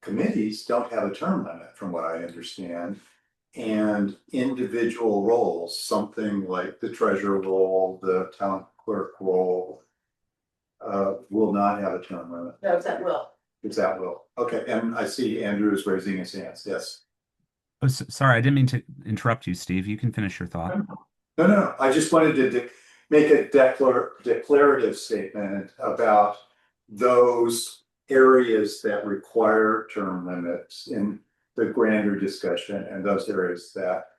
Committees don't have a term limit, from what I understand. And individual roles, something like the treasurer role, the town clerk role, will not have a term limit. No, that will. Is that will? Okay, and I see Andrew is raising his hands. Yes. Oh, sorry, I didn't mean to interrupt you, Steve. You can finish your thought. No. I just wanted to make a declarative statement about those areas that require term limits in the grander discussion, and those areas that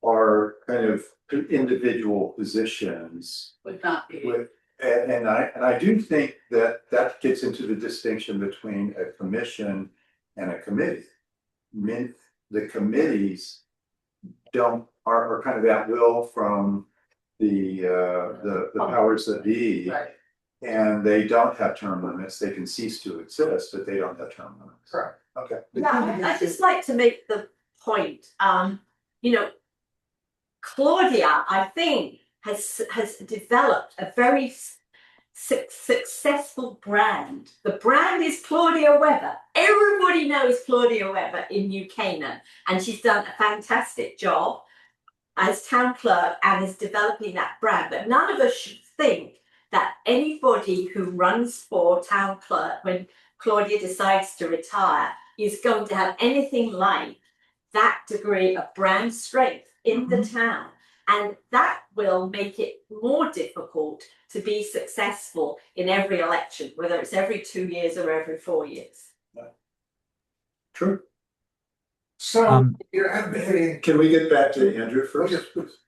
are kind of individual positions Would not be. with. And I do think that gets into the distinction between a commission and a committee. The committees are kind of at will from the powers that be. Right, And they don't have term limits. They can cease to exist, but they don't have term limits. correct. Okay. Yeah, I just like to make the point, Claudia, I think, has developed a very successful brand. The brand is Claudia Webber. Everybody knows Claudia Webber in New Canaan, and she's done a fantastic job as town clerk and is developing that brand. But none of us should think that anybody who runs for town clerk when Claudia decides to retire is going to have anything like that degree of brand strength in the town. And that will make it more difficult to be successful in every election, whether it's every 2 years or every 4 years. True. So you're advocating. Can we get back to Andrew Oh, first? yes, please.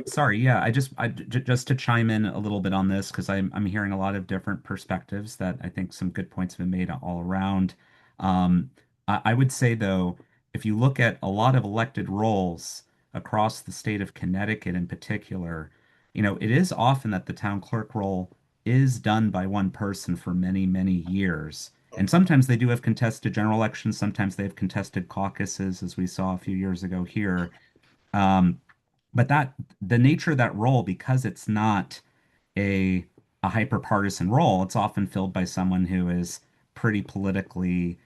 Sorry, yeah, just to chime in a little bit on this because I'm hearing a lot of different perspectives that I think some good points have been made all around. I would say though, if you look at a lot of elected roles across the state of Connecticut in particular, it is often that the town clerk role is done by one person for many, many years. And sometimes they do have contested general elections, sometimes they have contested caucuses, as we saw a few years ago here. But the nature of that role, because it's not a hyper partisan role, it's often filled by someone who is pretty politically,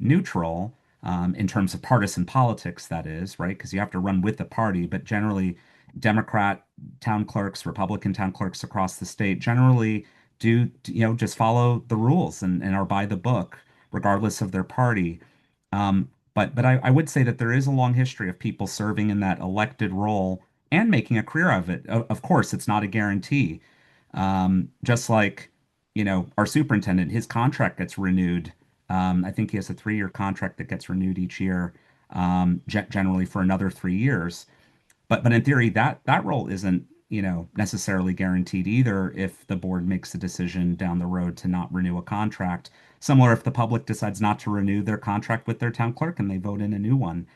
neutral in terms of partisan politics, that is, right? Because you have to run with the party, but generally, Democrat town clerks, Republican town clerks across the state generally do, just follow the rules and are by the book, regardless of their party. But I would say that there is a long history of people serving in that elected role and making a career of it. Of course, it's not a guarantee. Just like, our superintendent, his contract gets renewed. I think he has a 3-year contract that gets renewed each year, generally for another 3 years. But in theory, that role isn't, necessarily guaranteed either if the board makes a decision down the road to not renew a contract. Similar if the public decides not to renew their contract with their town clerk and they vote in a new one.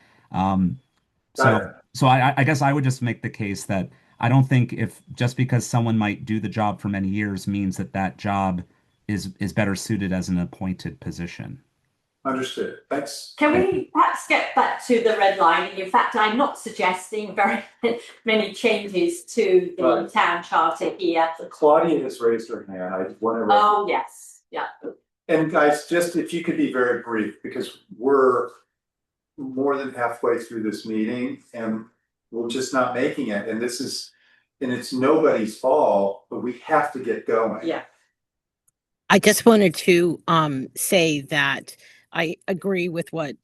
So I guess I would just make the case that I don't think if just because someone might do the job for many years means that job is better suited as an appointed position. understood. Thanks. Can we perhaps get back to the redlining? In fact, I'm not suggesting very many changes to the Right. town charter here. Claudia has raised her hand. I want to. Oh, yes, yeah. And guys, just if you could be very brief, because we're more than halfway through this meeting and we're just not making it. And it's nobody's fault, but we have to get going. Yeah. I just wanted to say that I agree with what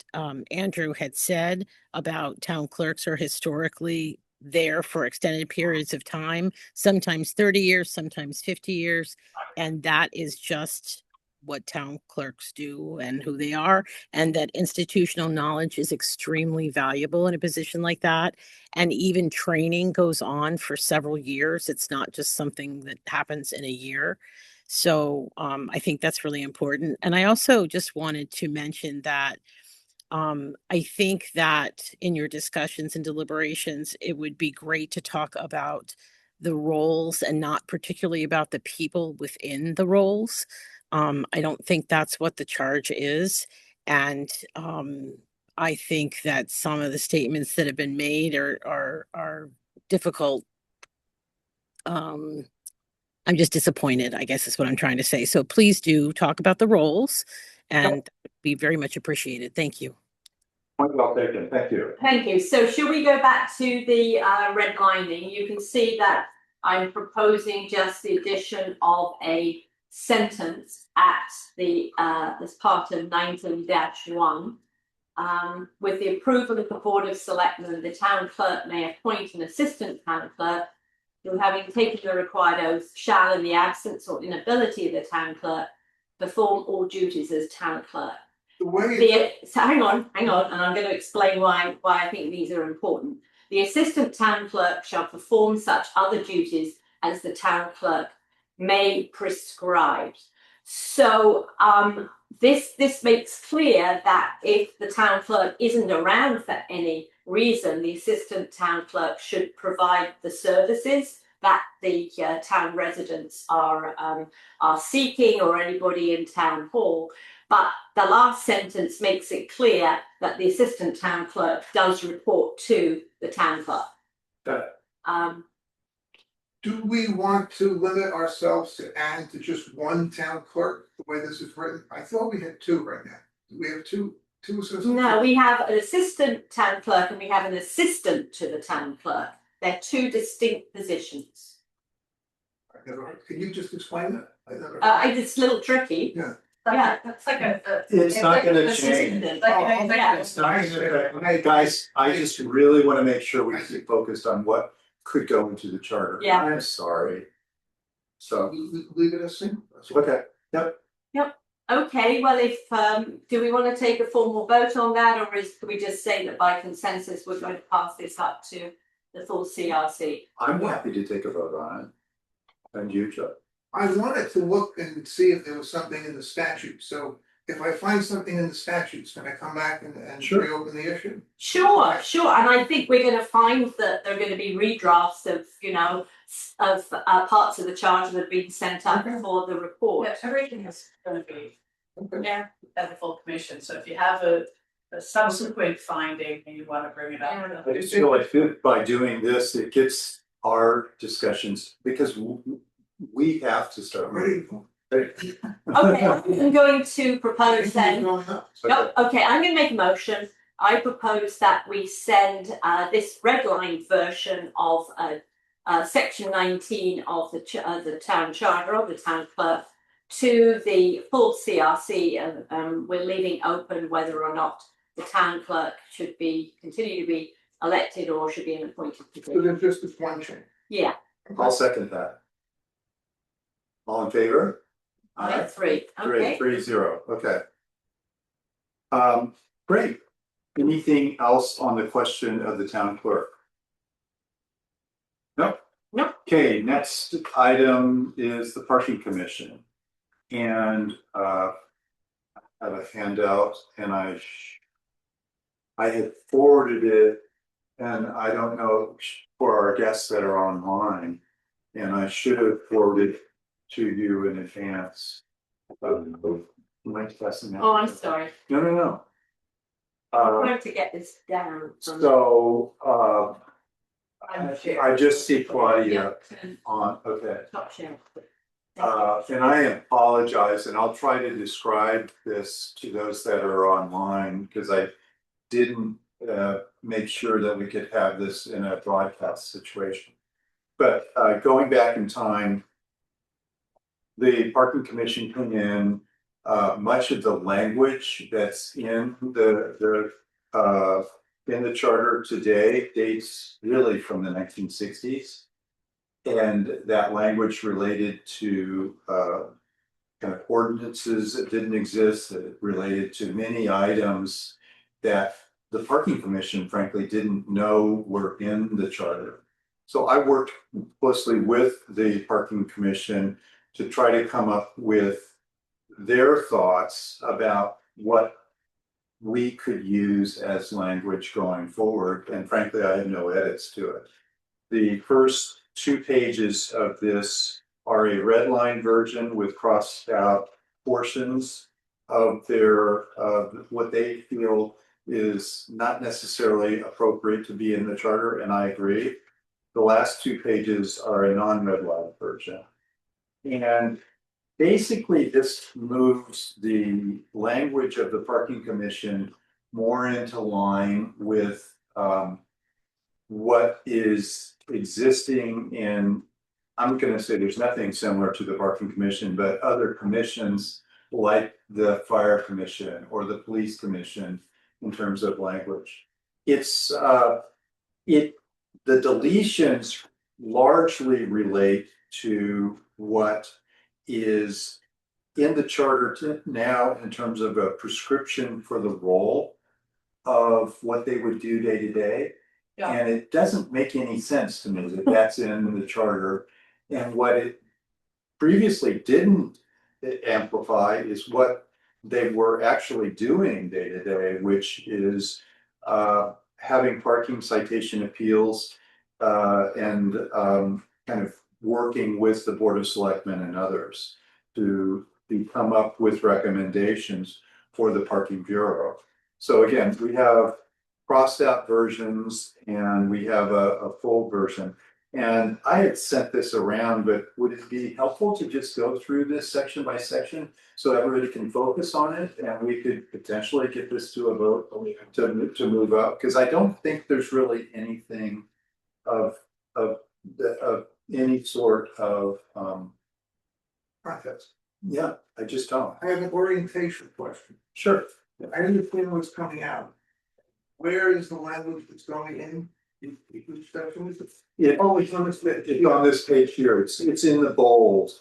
Andrew had said about town clerks are historically there for extended periods of time, sometimes 30 years, sometimes 50 years. And that is just what town clerks do and who they are. And that institutional knowledge is extremely valuable in a position like that. And even training goes on for several years. It's not just something that happens in a year. So I think that's really important. And I also just wanted to mention that I think that in your discussions and deliberations, it would be great to talk about the roles and not particularly about the people within the roles. I don't think that's what the charge is. And I think that some of the statements that have been made are difficult. I'm just disappointed, I guess is what I'm trying to say. So please do talk about the roles and that would be very much appreciated. Thank you. Point well taken. Thank you. Thank you. So should we go back to the redlining? You can see that I'm proposing just the addition of a sentence at the as part of 19-1. With the approval of the Board of Selectmen, the town clerk may appoint an assistant town clerk who, having taken the required oath, shall, in the absence or inability of the town clerk, perform all duties as town clerk. The way So hang on, and I'm going to explain why I think these are important. The assistant town clerk shall perform such other duties as the town clerk may prescribe. So this makes clear that if the town clerk isn't around for any reason, the assistant town clerk should provide the services that the town residents are seeking, or anybody in town hall. But the last sentence makes it clear that the assistant town clerk does report to the town clerk. Do we want to limit ourselves to add to just one town clerk, the way this is written? I thought we had two right now. Do we have two assistants? No, we have an assistant town clerk and we have an assistant to the town clerk. They're two distinct positions. I've never heard. Can you just explain that? I never. It's a little tricky. Yeah. Yeah. That's like a. It's not like gonna an change. assistant, like an Oh, executive. It's not gonna- Guys, I just really want to make sure we stay focused on what could go into the charter. Yeah. I'm sorry. So, Leave it as single. okay, yep. Okay, well, if do we want to take a formal vote on that, or can we just say that by consensus we're going to pass this up to the full CRC? I'm happy to take a vote on it. And you, Chuck? I wanted to look and see if there was something in the statute, so if I find something in the statutes, can I come back and Sure. reopen the issue? Sure, and I think we're going to find that there are going to be redrafts of, parts of the charter that have been sent up Okay. for the report. Yeah, everything is gonna be Yeah. at the full commission, so if you have a subsequent finding and you wanna bring it up. I just feel like by doing this, it gets our discussions, because we have to start. Ready? Okay, I'm going to propose then. Going up. No, okay, I'm going to make a motion. I propose that we send this red line version of section 19 of the town charter of the town clerk to the full CRC, and we're leaving open whether or not the town clerk should continue to be elected or should be an appointed So position. there's just this one change. Yeah, I'll second that. All in favor? I 3. Great, Okay. 3-0, okay. Great. Anything else on the question of the town clerk? Nope. Nope. Okay, next item is the parking commission. And I have a handout, and I had forwarded it, and I don't know, for our guests that are online, and I should have forwarded to you in advance. You might pass them out. Oh, I'm sorry. No. I wanted to get this down. So, I'm sure. I just see Claudia Yeah, on, okay. top shelf. And I apologize, and I'll try to describe this to those that are online, because I didn't make sure that we could have this in a broadcast situation. But going back in time, the parking commission came in, much of the language that's in the charter today dates really from the 1960s. And that language related to kind of ordinances that didn't exist, that related to many items that the parking commission frankly didn't know were in the charter. So I worked closely with the parking commission to try to come up with their thoughts about what we could use as language going forward. And frankly, I have no edits to it. The first 2 pages of this are a red line version with crossed out portions of their what they feel is not necessarily appropriate to be in the charter, and I agree. The last 2 pages are a non-red line version. And basically this moves the language of the parking commission more into line with what is existing in, I'm going to say there's nothing similar to the parking commission, but other commissions like the fire commission or the police commission in terms of language. It's the deletions largely relate to what is in the charter now in terms of a prescription for the role of what they would do day to day. Yeah. And it doesn't make any sense to me that that's in the charter. And what it previously didn't amplify is what they were actually doing day to day, which is having parking citation appeals and kind of working with the Board of Selectmen and others to come up with recommendations for the Parking Bureau. So again, we have crossed out versions and we have a full version. And I had sent this around, but would it be helpful to just go through this section by section so everybody can focus on it and we could potentially get this to a vote to move up? Because I don't think there's really anything of any sort of Context. yeah, I just don't. I have an orientation question. Sure. I understand what's coming out. Where is the language that's going in? Which section is it? Oh, it's on this bit. It's on this page here, it's in the bold.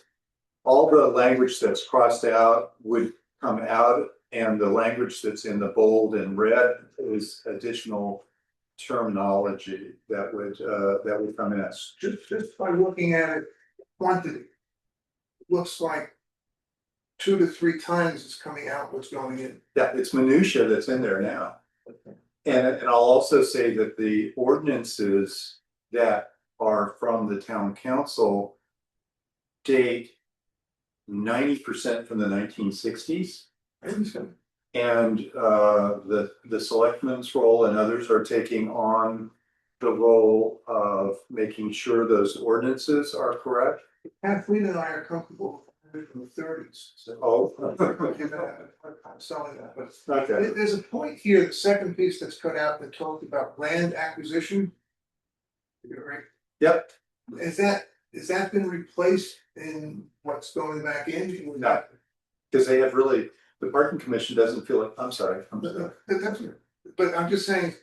All the language that's crossed out would come out, and the language that's in the bold and red is additional terminology that would come in. Just by looking at it, quantity. Looks like 2 to 3 times is coming out what's going in. Yeah, it's minutia that's in there now. And I'll also say that the ordinances that are from the town council date 90% from the 1960s. And the selectmen's role and others are taking on the role of making sure those ordinances are correct. Kathleen and I are comfortable from the 30s. Oh. I'm selling that, but Okay. there's a point here, the second piece that's cut out that talked about land acquisition. Right? Yep. Is that been replaced in what's going back in? No. Because they have really, the parking commission doesn't feel like, I'm sorry. But I'm just saying,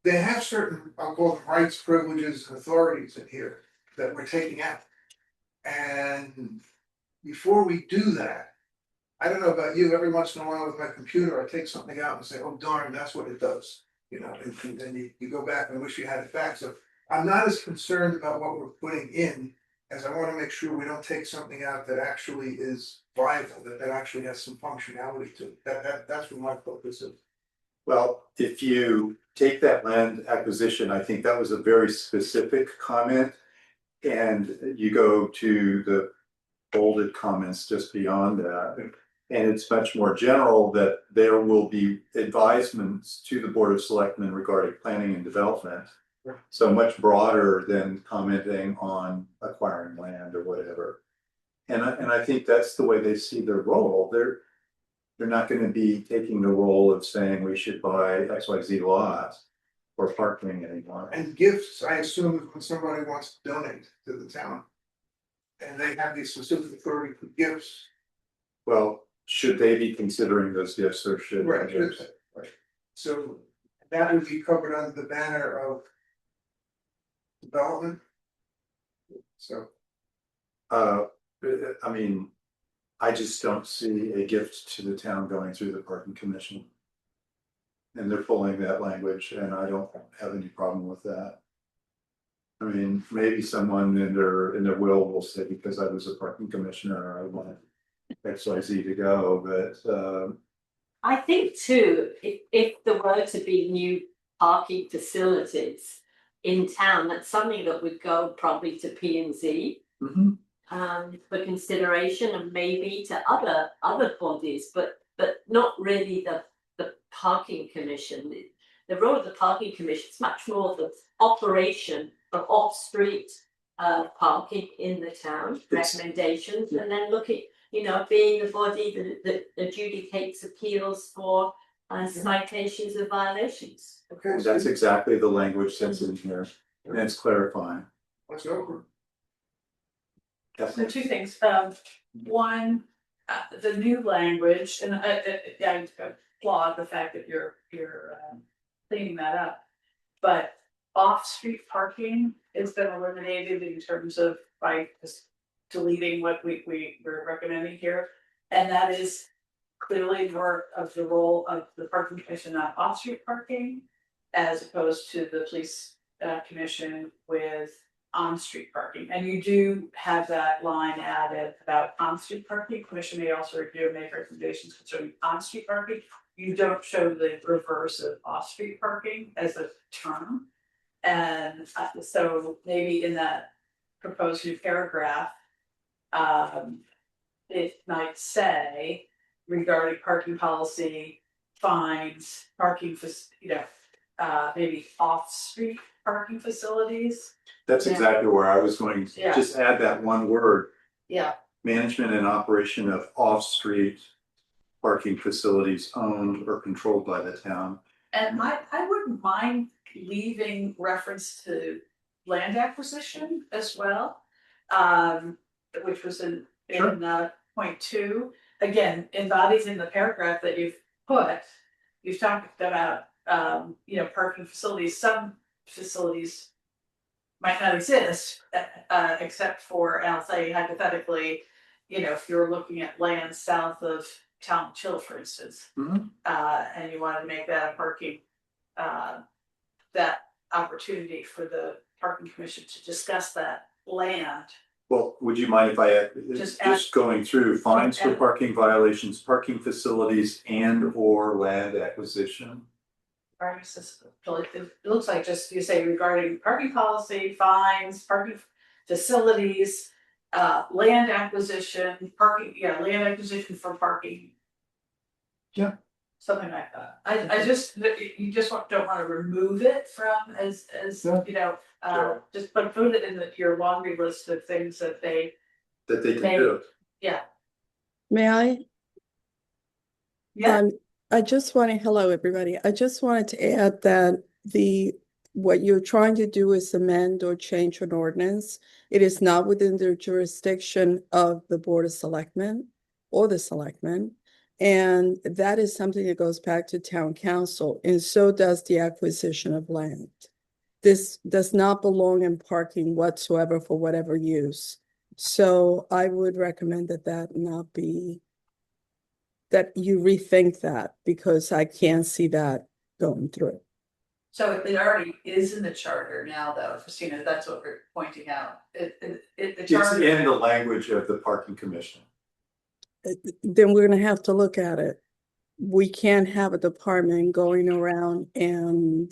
they have certain, I'll call them rights, privileges, and authorities in here that we're taking out. And before we do that, I don't know about you, every once in a while with my computer, I take something out and say, oh darn, that's what it does. You know, and then you go back and wish you had it back. So I'm not as concerned about what we're putting in as I want to make sure we don't take something out that actually is viable, that actually has some functionality to it. That's what my focus is. Well, if you take that land acquisition, I think that was a very specific comment. And you go to the bolded comments just beyond that. And it's much more general that there will be advisements to the Board of Selectmen regarding planning and development. So much broader than commenting on acquiring land or whatever. And I think that's the way they see their role. They're not gonna be taking the role of saying we should buy XYZ lots or parking anymore. And gifts, I assume when somebody wants to donate to the town. And they have the specific authority for gifts. Well, should they be considering those gifts or should? Right, so that would be covered under the banner of development. So, I mean, I just don't see a gift to the town going through the parking commission. And they're pulling that language and I don't have any problem with that. I mean, maybe someone in their will say, because I was a parking commissioner, I wanted XYZ to go, but I think too, if there were to be new parking facilities in town, that's something that would go probably to P and Z. For consideration and maybe to other bodies, but not really the parking commission. The role of the parking commission is much more the operation of off-street parking in the town, recommendations, and then look at, being the body that adjudicates appeals for citations of violations. okay, And so that's exactly the language that's in here, and it's clarifying. let's go. So two things, one, the new language, and I applaud the fact that you're cleaning that up. But off-street parking has been eliminated in terms of by just deleting what we're recommending here. And that is clearly more of the role of the parking commission on off-street parking, as opposed to the police commission with on-street parking. And you do have that line added about on-street parking. Commission may also review and make recommendations concerning on-street parking. You don't show the reverse of off-street parking as a term. And so maybe in that proposed new paragraph, it might say regarding parking policy, fines, parking, maybe off-street parking facilities. That's Yeah. exactly where I was going, Yeah. just add that one word, Yeah. management and operation of off-street parking facilities owned or controlled by the town. And I wouldn't mind leaving reference to land acquisition as well. Which was in point 2, again, embodied in the paragraph that you've put. You've talked about parking facilities, some facilities might not exist, except for, and I'll say hypothetically, if you're looking at land south of Town Chill, for instance. Mhm. And you wanted to make that a parking, that opportunity for the parking commission to discuss that land. Well, would you mind if I, Just just going through fines for add- parking violations, parking facilities and or land acquisition? It looks like just you say regarding parking policy, fines, parking facilities, land acquisition, land acquisition for parking. Yeah. Something like that. I just, you just don't want to remove it from as, Sure. just put it in your laundry list of things that they, That they can Maybe. do. yeah. May I? Yeah. I just wanted, hello, everybody. I just wanted to add that what you're trying to do is amend or change an ordinance. It is not within the jurisdiction of the Board of Selectmen or the Selectmen. And that is something that goes back to town council, and so does the acquisition of land. This does not belong in parking whatsoever for whatever use. So I would recommend that not be, that you rethink that, because I can't see that going through. So it already is in the charter now, though, Christina, that's what we're pointing out. The It's charter. in the language of the parking commission. Then we're gonna have to look at it. We can't have a department going around and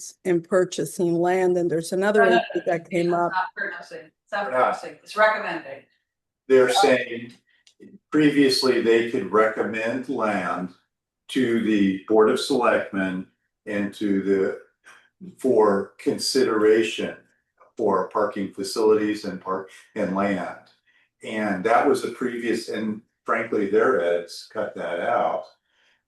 purchasing land, and there's another issue that came up. It's not pronouncing, it's recommending. They're saying previously they could recommend land to the Board of Selectmen and to the, for consideration for parking facilities and park and land. And that was a previous, and frankly, their eds cut that out.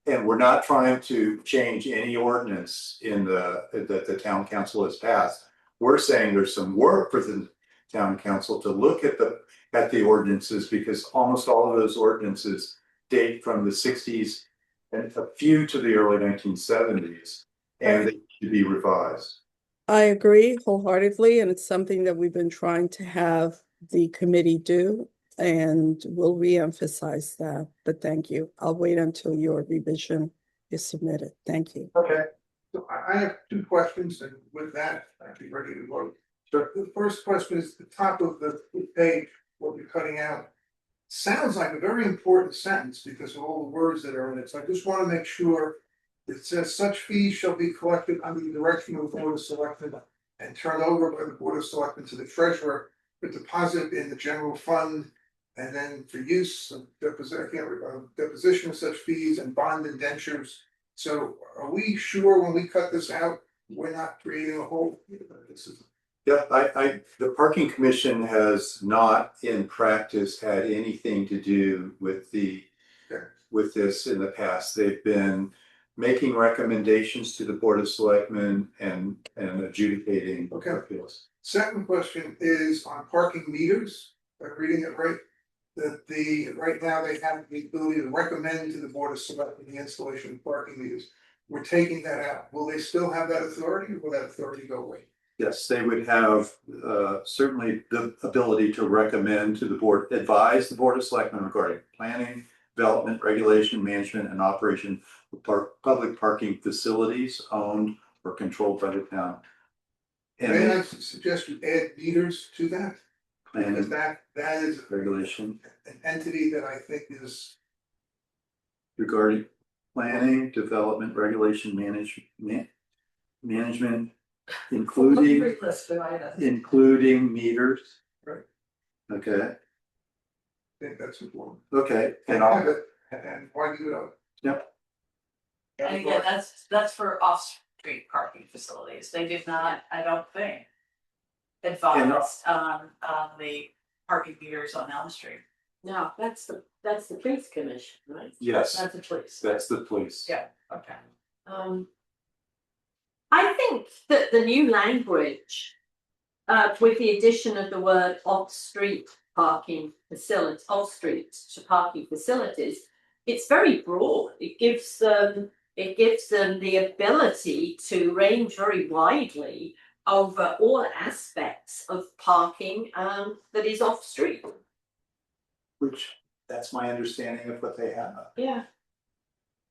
And we're not trying to change any ordinance in that the town council has passed. We're saying there's some work for the town council to look at the ordinances, because almost all of those ordinances date from the 60s and a few to the early 1970s, and they need to be revised. I agree wholeheartedly, and it's something that we've been trying to have the committee do, and we'll reemphasize that. But thank you. I'll wait until your revision is submitted. Thank you. Okay, so I have two questions, and with that, I'd be ready to vote. So the first question is the top of the page, what you're cutting out. Sounds like a very important sentence because of all the words that are in it, so I just want to make sure. It says such fees shall be collected under the direction of the Board of Selectmen and turned over by the Board of Selectmen to the treasurer for deposit in the general fund. And then for use of deposition of such fees and bond indentures. So are we sure when we cut this out, we're not creating a whole? Yeah, the parking commission has not in practice had anything to do with with this in the past. They've been making recommendations to the Board of Selectmen and adjudicating appeals. Second question is on parking meters. Am I reading it right? That right now they have the ability to recommend to the Board of Selectmen the installation of parking meters. We're taking that out. Will they still have that authority, or will that authority go away? Yes, they would have certainly the ability to recommend to the board, advise the Board of Selectmen regarding planning, development, regulation, management, and operation of public parking facilities owned or controlled by the town. And May I suggest you add meters to that? Because planning, that is regulation an entity that I think is. regarding planning, development, regulation, management, including List of items. including meters. Right. Okay, I think that's important. okay, and Have I'll, it, and argue it out. yep, And again, that's for off-street parking facilities. They did not, I don't think, advise on the parking meters on Elm Street. No, that's the police commission, right? yes, That's the police. that's the police. Yeah, okay. I think that the new language, with the addition of the word off-street parking facilities, off-street parking facilities, it's very broad. It gives them the ability to range very widely over all aspects of parking that is off-street. Which, that's my understanding of what they have. Yeah.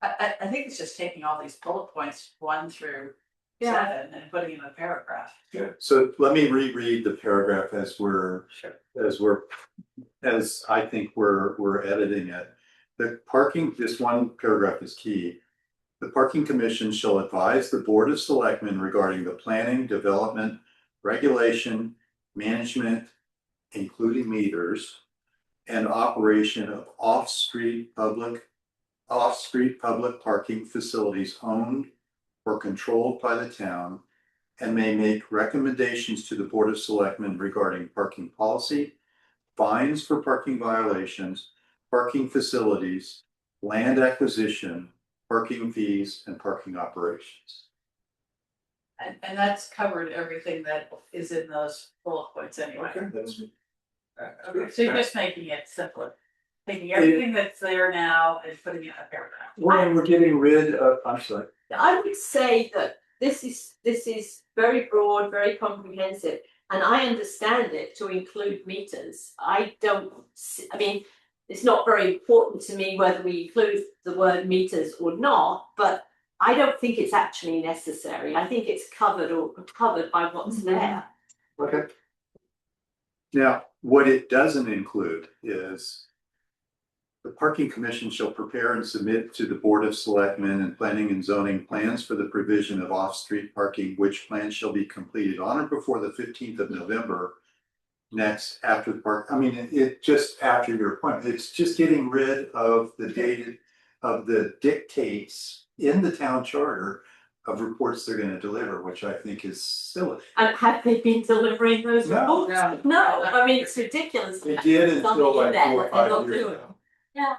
I think it's just taking all these bullet points, 1 through 7, and putting in a paragraph. Yeah. So let me reread the paragraph as I think we're editing it. The parking, this one paragraph is key. The Parking Commission shall advise the Board of Selectmen regarding the planning, development, regulation, management, including meters, and operation of off-street public parking facilities owned or controlled by the town, and may make recommendations to the Board of Selectmen regarding parking policy, fines for parking violations, parking facilities, land acquisition, parking fees, and parking operations. And that's covered everything that is in those bullet points anyway. Okay. That's Okay, so you're just making it simpler, taking everything that's there now and putting it in a paragraph. we're getting rid of, I'm sorry. I would say that this is very broad, very comprehensive, and I understand it to include meters. I mean, it's not very important to me whether we include the word meters or not, but I don't think it's actually necessary. I think it's covered by what's there. Okay. Now, what it doesn't include is the Parking Commission shall prepare and submit to the Board of Selectmen and Planning and Zoning plans for the provision of off-street parking, which plans shall be completed on or before the 15th of November next after the park, I mean, it just after your point, it's just getting rid of the dated. Of the dictates in the town charter of reports they're gonna deliver, which I think is silly. And have they been delivering those No. reports? No, I mean, it's ridiculous. They did until Something in like there 4 or that they're 5 not years doing. ago. Yeah.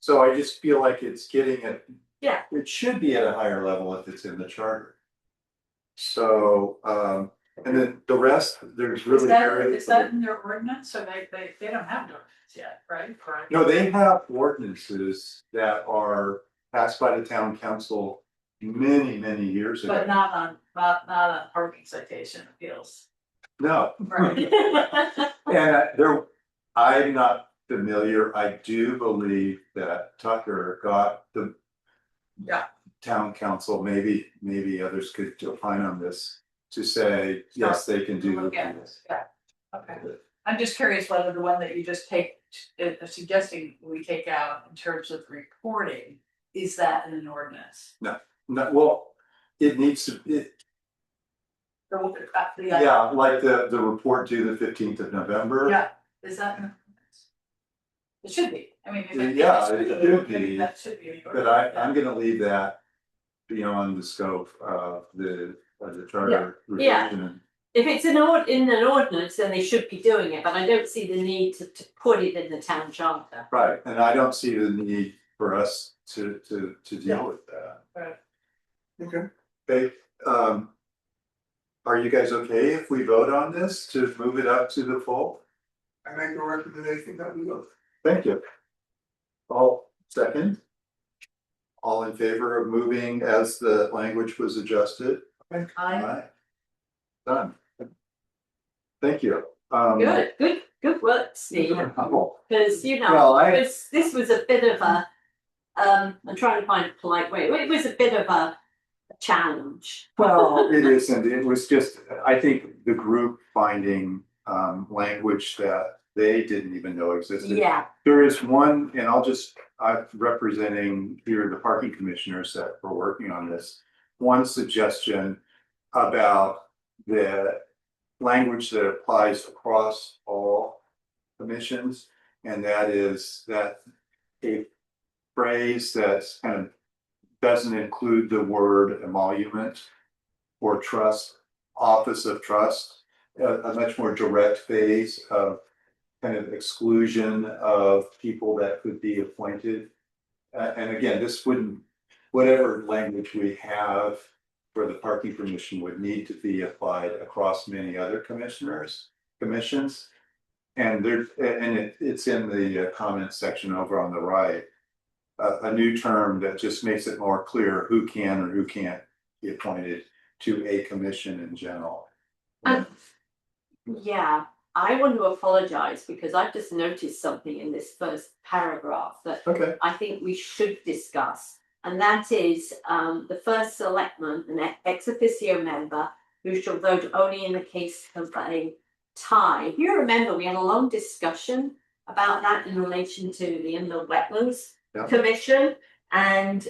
So I just feel like it's getting it. Yeah. It should be at a higher level if it's in the charter. So, and then the rest, there's really very. Is that in their ordinance? So they don't have an ordinance yet, right? No, they have ordinances that are passed by the town council many, many years ago. But not on parking citation appeals. No, Right. and there, I'm not familiar, I do believe that Tucker got the. Yeah. Town council, maybe others could opine on this, to say, yes, they can do. Look at this, yeah. Okay. I'm just curious whether the one that you just suggesting we take out in terms of reporting, is that in an ordinance? No, well, it needs to, yeah, like the report due the 15th of November. Yeah, is that in an ordinance? It should be, I mean. if Yeah, it's- it should be, That should be. in the but ordinance, I'm gonna leave that beyond the scope of the charter Yeah. revision. If it's in an ordinance, then they should be doing it, but I don't see the need to put it in the town charter. Right, and I don't see the need for us to deal with that. Right. Okay. Okay, are you guys okay if we vote on this to move it up to the full? I make a recommendation that we go. Thank you. All second? All in favor of moving as the language was adjusted? Aye. Done. Thank you. Good work, Steve. Because, Well, this was a bit of a, I'm trying to find a polite way, it was a bit of a challenge. Well, it isn't, it was just, I think the group finding language that they didn't even know existed. Yeah, There is one, and I'm representing here the parking commissioners that were working on this. One suggestion about the language that applies across all commissions. And that is that a phrase that's kind of doesn't include the word emolument or trust, office of trust, a much more direct phase of kind of exclusion of people that could be appointed. And again, this wouldn't, whatever language we have for the parking commission would need to be applied across many other commissions. And it's in the comment section over on the right. A new term that just makes it more clear who can or who can't be appointed to a commission in general. yeah, I want to apologize because I've just noticed something in this first paragraph that Okay, I think we should discuss. And that is the first selectman, an ex officio member, who shall vote only in the case of a tie. If you remember, we had a long discussion about that in relation to the Inland Wetlands Yeah. Commission. And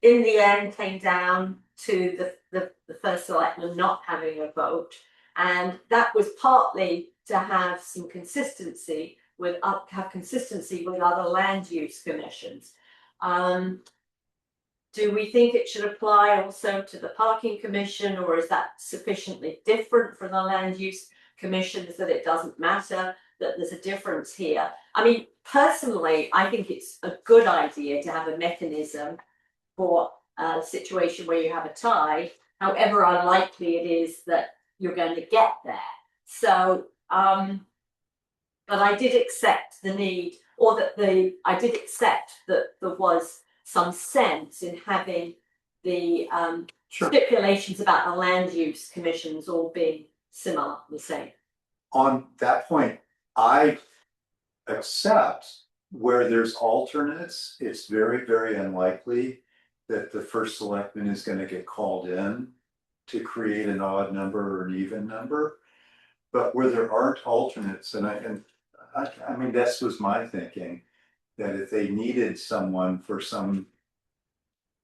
in the end came down to the first selectman not having a vote. And that was partly to have some consistency with other land use commissions. Do we think it should apply also to the parking commission, or is that sufficiently different from the land use commissions that it doesn't matter that there's a difference here? I mean, personally, I think it's a good idea to have a mechanism for a situation where you have a tie, however unlikely it is that you're going to get there. So, but I did accept the need, or I did accept that there was some sense in having the sure. stipulations about the land use commissions all being similar, the same. On that point, I accept where there's alternates, it's very, very unlikely that the first selectman is going to get called in to create an odd number or an even number. But where there aren't alternates, and I mean, this was my thinking, that if they needed someone for some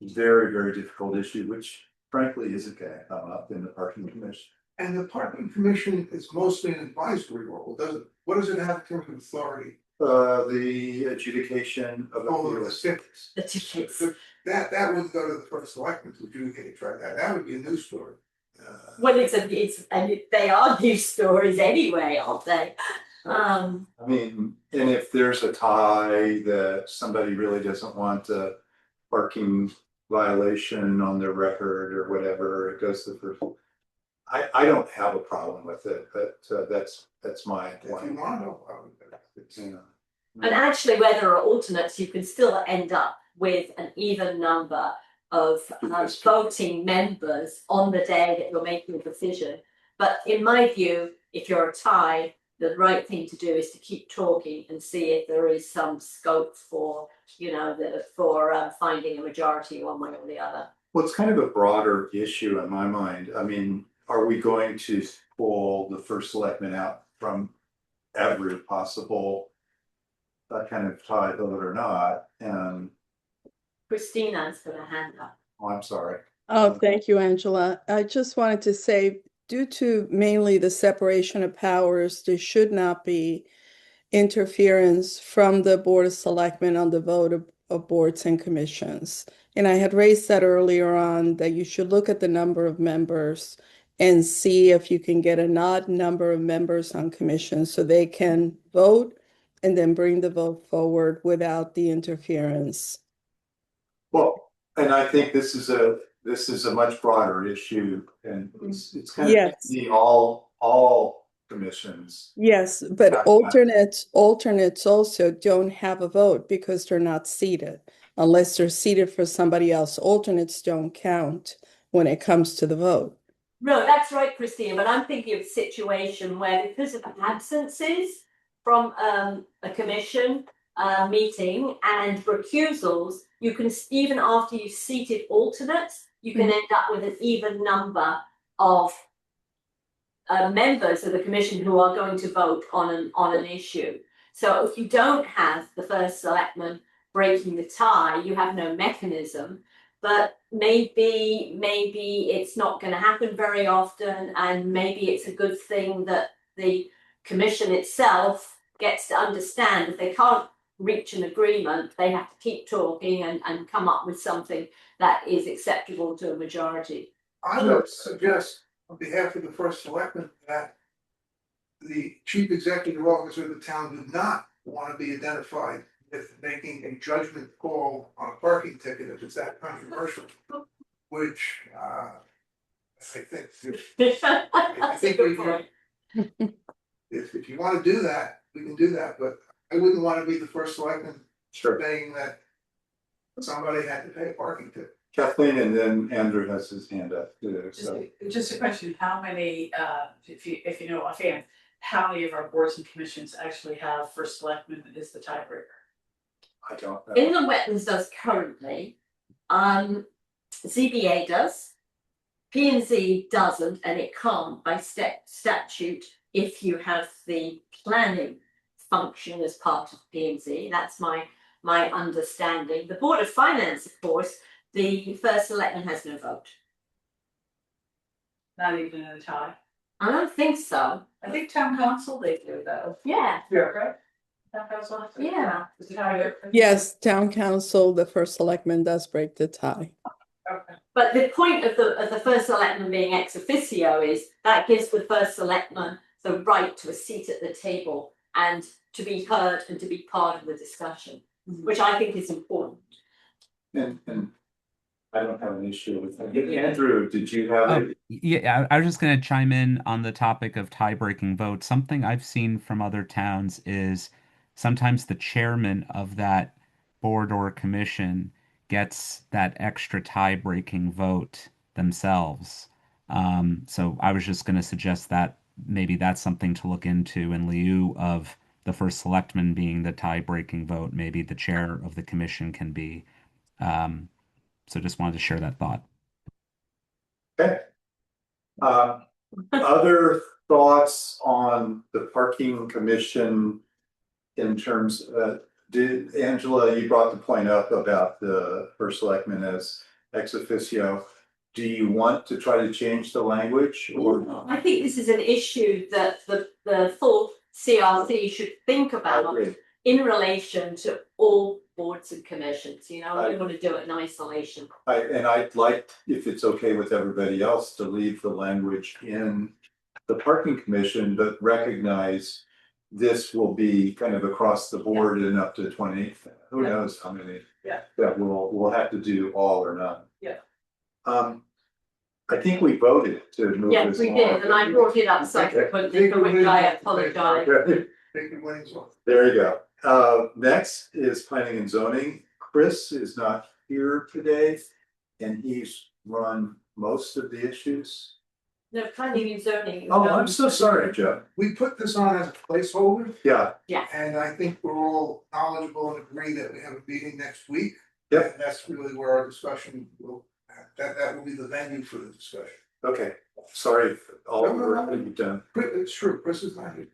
very, very difficult issue, which frankly isn't going to come up in the parking commission, And the parking commission is mostly an advisory role, what does it have in terms of authority? The adjudication of Oh, the appeals. tickets. The tickets. That wouldn't go to the first selectman to adjudicate, try that, that would be a news story. Well, they are news stories anyway, aren't they? I mean, and if there's a tie that somebody really doesn't want a parking violation on their record or whatever, it goes to the first. I don't have a problem with it, but that's my If you point. want to know, I would. You know. And actually, where there are alternates, you can still end up with an even number of voting members on the day that you're making a decision. But in my view, if you're a tie, the right thing to do is to keep talking and see if there is some scope for, finding a majority one way or the other. Well, it's kind of a broader issue in my mind. I mean, are we going to pull the first selectman out from every possible kind of tie vote or not? And Christina's got a hand up. oh, I'm sorry. Oh, thank you, Angela. I just wanted to say, due to mainly the separation of powers, there should not be interference from the Board of Selectmen on the vote of boards and commissions. And I had raised that earlier on, that you should look at the number of members and see if you can get an odd number of members on commissions so they can vote and then bring the vote forward without the interference. Well, and I think this is a much broader issue, and it's kind of Yes. the all commissions. Yes, but alternates also don't have a vote because they're not seated. Unless they're seated for somebody else, alternates don't count when it comes to the vote. No, that's right, Christina, but I'm thinking of a situation where, because of absences from a commission meeting and recusals, you can, even after you've seated alternates, you can end up with an even number of members of the commission who are going to vote on an issue. So if you don't have the first selectman breaking the tie, you have no mechanism. But maybe it's not going to happen very often, and maybe it's a good thing that the commission itself gets to understand if they can't reach an agreement, they have to keep talking and come up with something that is acceptable to a majority. I would suggest, on behalf of the first selectman, that the chief executive officer of the town do not want to be identified with making a judgment call on a parking ticket if it's that controversial, which I think That's a good point. if you want to do that, we can do that, but I wouldn't want to be the first selectman saying that somebody had to pay a parking ticket. Kathleen, and then Andrew has his hand up too. So. Just a question, how many, if you know offhand, how many of our boards and commissions actually have first selectman is the tiebreaker? I don't know. Inland Wetlands does currently, ZBA does, P&Z doesn't, and it can't by statute if you have the planning function as part of P&Z. That's my understanding. The Board of Finance, of course, the first selectman has no vote. Not even in a tie? I don't think so. I think town council, they do though. Yeah. Yeah, right? Town council? Yeah. Is it how Yes, town council, the first selectman does break the tie. Okay. But the point of the first selectman being ex officio is that gives the first selectman the right to a seat at the table and to be heard and to be part of the discussion, which I think is important. And I don't have an issue with that. Andrew, did you have it? Yeah, I was just going to chime in on the topic of tie-breaking votes. Something I've seen from other towns is sometimes the chairman of that board or commission gets that extra tie-breaking vote themselves. So I was just going to suggest that maybe that's something to look into in lieu of the first selectman being the tie-breaking vote. Maybe the chair of the commission can be. So just wanted to share that thought. Okay. Other thoughts on the parking commission in terms of, did Angela, you brought the point up about the first selectman as ex officio. do you want to try to change the language or? I think this is an issue that the full CRC should think I about agree. in relation to all boards and commissions, you know, I- we want to do it in isolation. I'd like, if it's okay with everybody else, to leave the language in the parking commission, but recognize this will be kind of across the board and up to 20, who Yeah. knows how many. Yeah. That we'll have to do all or none. Yeah. I think we voted to move Yes, this we along. did, and I brought it up subsequently, for which I apologize. Take your winnings off. There you go. Next is planning and zoning. Chris is not here today, and he's run most of the issues. No, planning and zoning. Oh, I'm so sorry, Joe. We put this on as a placeholder, Yeah, and I think we're all knowledgeable and agree that we have a meeting next week. Yep. And that's really where our discussion will, that will be the venue for the discussion. okay. Sorry for all the No, no, work no. that you've done. It's true, Chris is not here.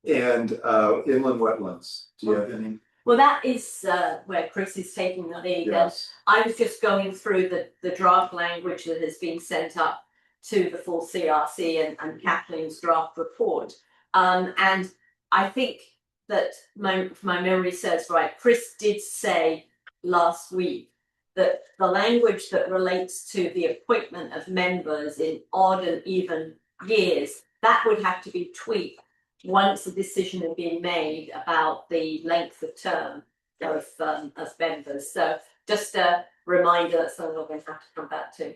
And inland wetlands, do you have any? Well, that is where Chris is taking the lead. Yes. I was just going through the draft language that has been sent up to the full CRC and Kathleen's draft report. And I think that if my memory serves right, Chris did say last week that the language that relates to the appointment of members in odd and even years, that would have to be tweaked once a decision had been made about the length of term of members. So just a reminder that something we're going to have to come back to,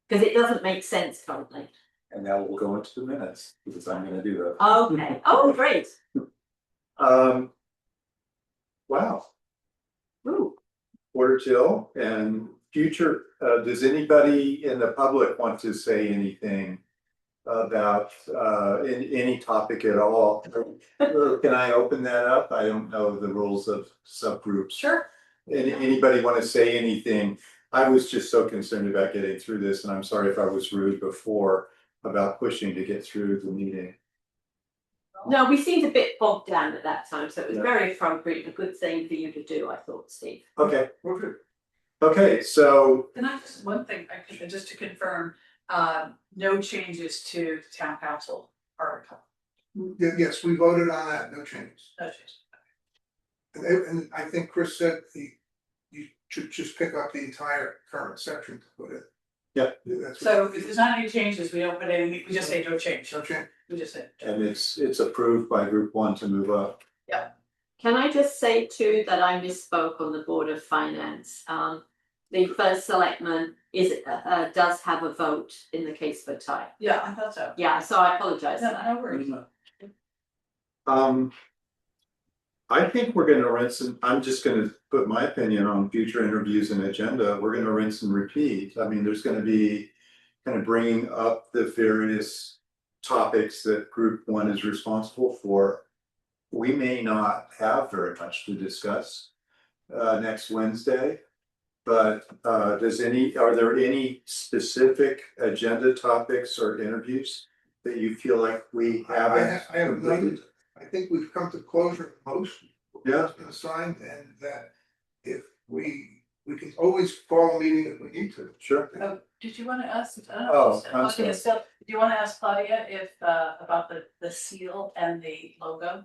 because it doesn't make sense currently. And now we'll go into the minutes, because I'm gonna do that. Okay. Oh, great. Wow. Ooh. Porter Till and future, does anybody in the public want to say anything about any topic at all? Can I open that up? I don't know the rules of subgroups. Sure. Anybody want to say anything? I was just so concerned about getting through this, and I'm sorry if I was rude before about pushing to get through the meeting. No, we seemed a bit bogged down at that time, so it was Yeah. very appropriate, a good thing for you to do, I thought, Steve. Okay, We're good. okay, so Can I just, one thing, I could, just to confirm, no changes to the town council article, Yes, we voted on that, no changes. no changes. And I think Chris said you should just pick up the entire current section to put it. Yeah. That's So if there's not any changes, we don't put any, we just say no change, no change. we just say. and it's approved by group one to move up. Can I just say too that I misspoke on the Board of Finance? The first selectman does have a vote in the case for tie. Yeah, I thought so. Yeah, so I apologize for No, that. no worries. I think we're gonna rinse and, I'm just gonna put my opinion on future interviews and agenda, we're gonna rinse and repeat. I mean, there's gonna be kind of bringing up the various topics that group one is responsible for. We may not have very much to discuss next Wednesday. But are there any specific agenda topics or interviews that you feel like we haven't I have completed? noted, I think we've come to closure of most. Yeah. What's been assigned, and that if we can always call a meeting if we need to. Sure. Oh, did you wanna ask, Oh, I'm Claudia, sorry. so, do you wanna ask Claudia if, about the seal and the logo?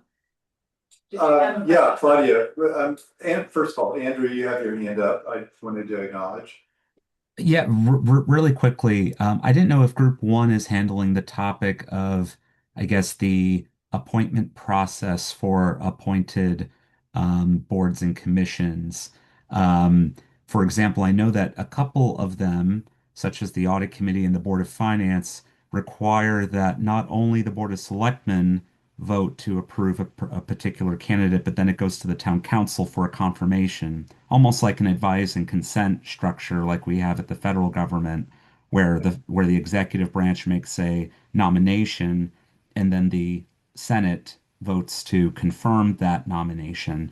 Did you have a- Yeah, Claudia, and first of all, Andrew, you have your hand up, I wanted to acknowledge. Yeah, really quickly, I didn't know if Group One is handling the topic of, I guess, the appointment process for appointed boards and commissions. For example, I know that a couple of them, such as the Audit Committee and the Board of Finance, require that not only the Board of Selectmen vote to approve a particular candidate, but then it goes to the town council for a confirmation, almost like an advise and consent structure like we have at the federal government, where the executive branch makes a nomination and then the Senate votes to confirm that nomination.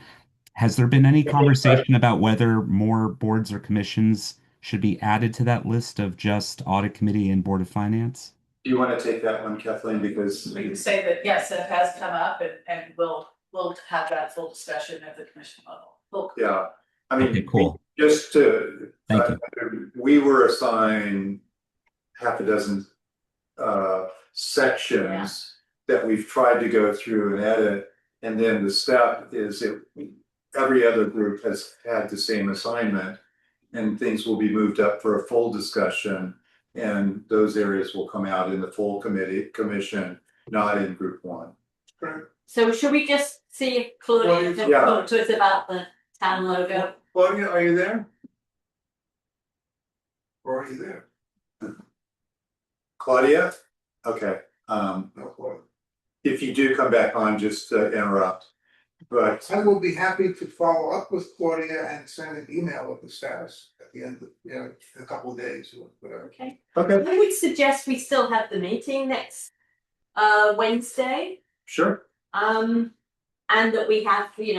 Has there been any conversation about whether more boards or commissions should be added to that list of just Audit Committee and Board of Finance? Do you want to take that one, Kathleen, because We can say that, yes, it has come up and we'll have that full discussion at the commission level. yeah, I mean. Okay, cool. Just to, Thank you. we were assigned half a dozen sections that we've tried to go through and edit. And then the step is every other group has had the same assignment, and things will be moved up for a full discussion. And those areas will come out in the full commission, not in group one. Correct. So should we just see if Claudia can Yeah. talk to us about the town logo? Claudia, are you there? Or are you there? Claudia? Okay, No, Claudia. if you do come back on, just interrupt. But I will be happy to follow up with Claudia and send an email with the status at the end of, in a couple of days or whatever. Okay. okay, I would suggest we still have the meeting next Wednesday. sure. And that we have, pretty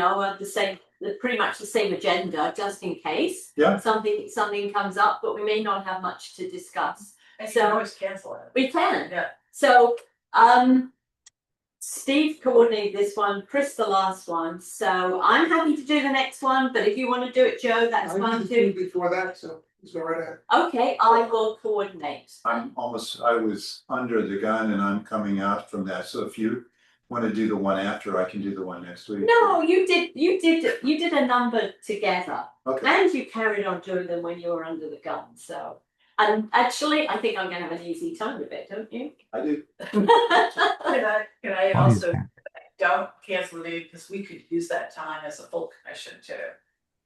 much the same agenda, just in case. Yeah. Something comes up, but we may not have much to discuss. And So- you can always cancel it. We can. Yeah. So, Steve coordinated this one, Chris the last one, so I'm happy to do the next one, but if you wanna do it, Joe, that's I fine did two too. before that, so let's go right ahead. Okay, I will coordinate. I was under the gun and I'm coming out from that, so if you wanna do the one after, I can do the one next week. No, you did a number together. Okay, And you carried on doing them when you were under the gun, so. And actually, I think I'm gonna have an easy time with it, don't you? I do. Can I Claudia's also, back. don't cancel the meeting, because we could use that time as a full commission too.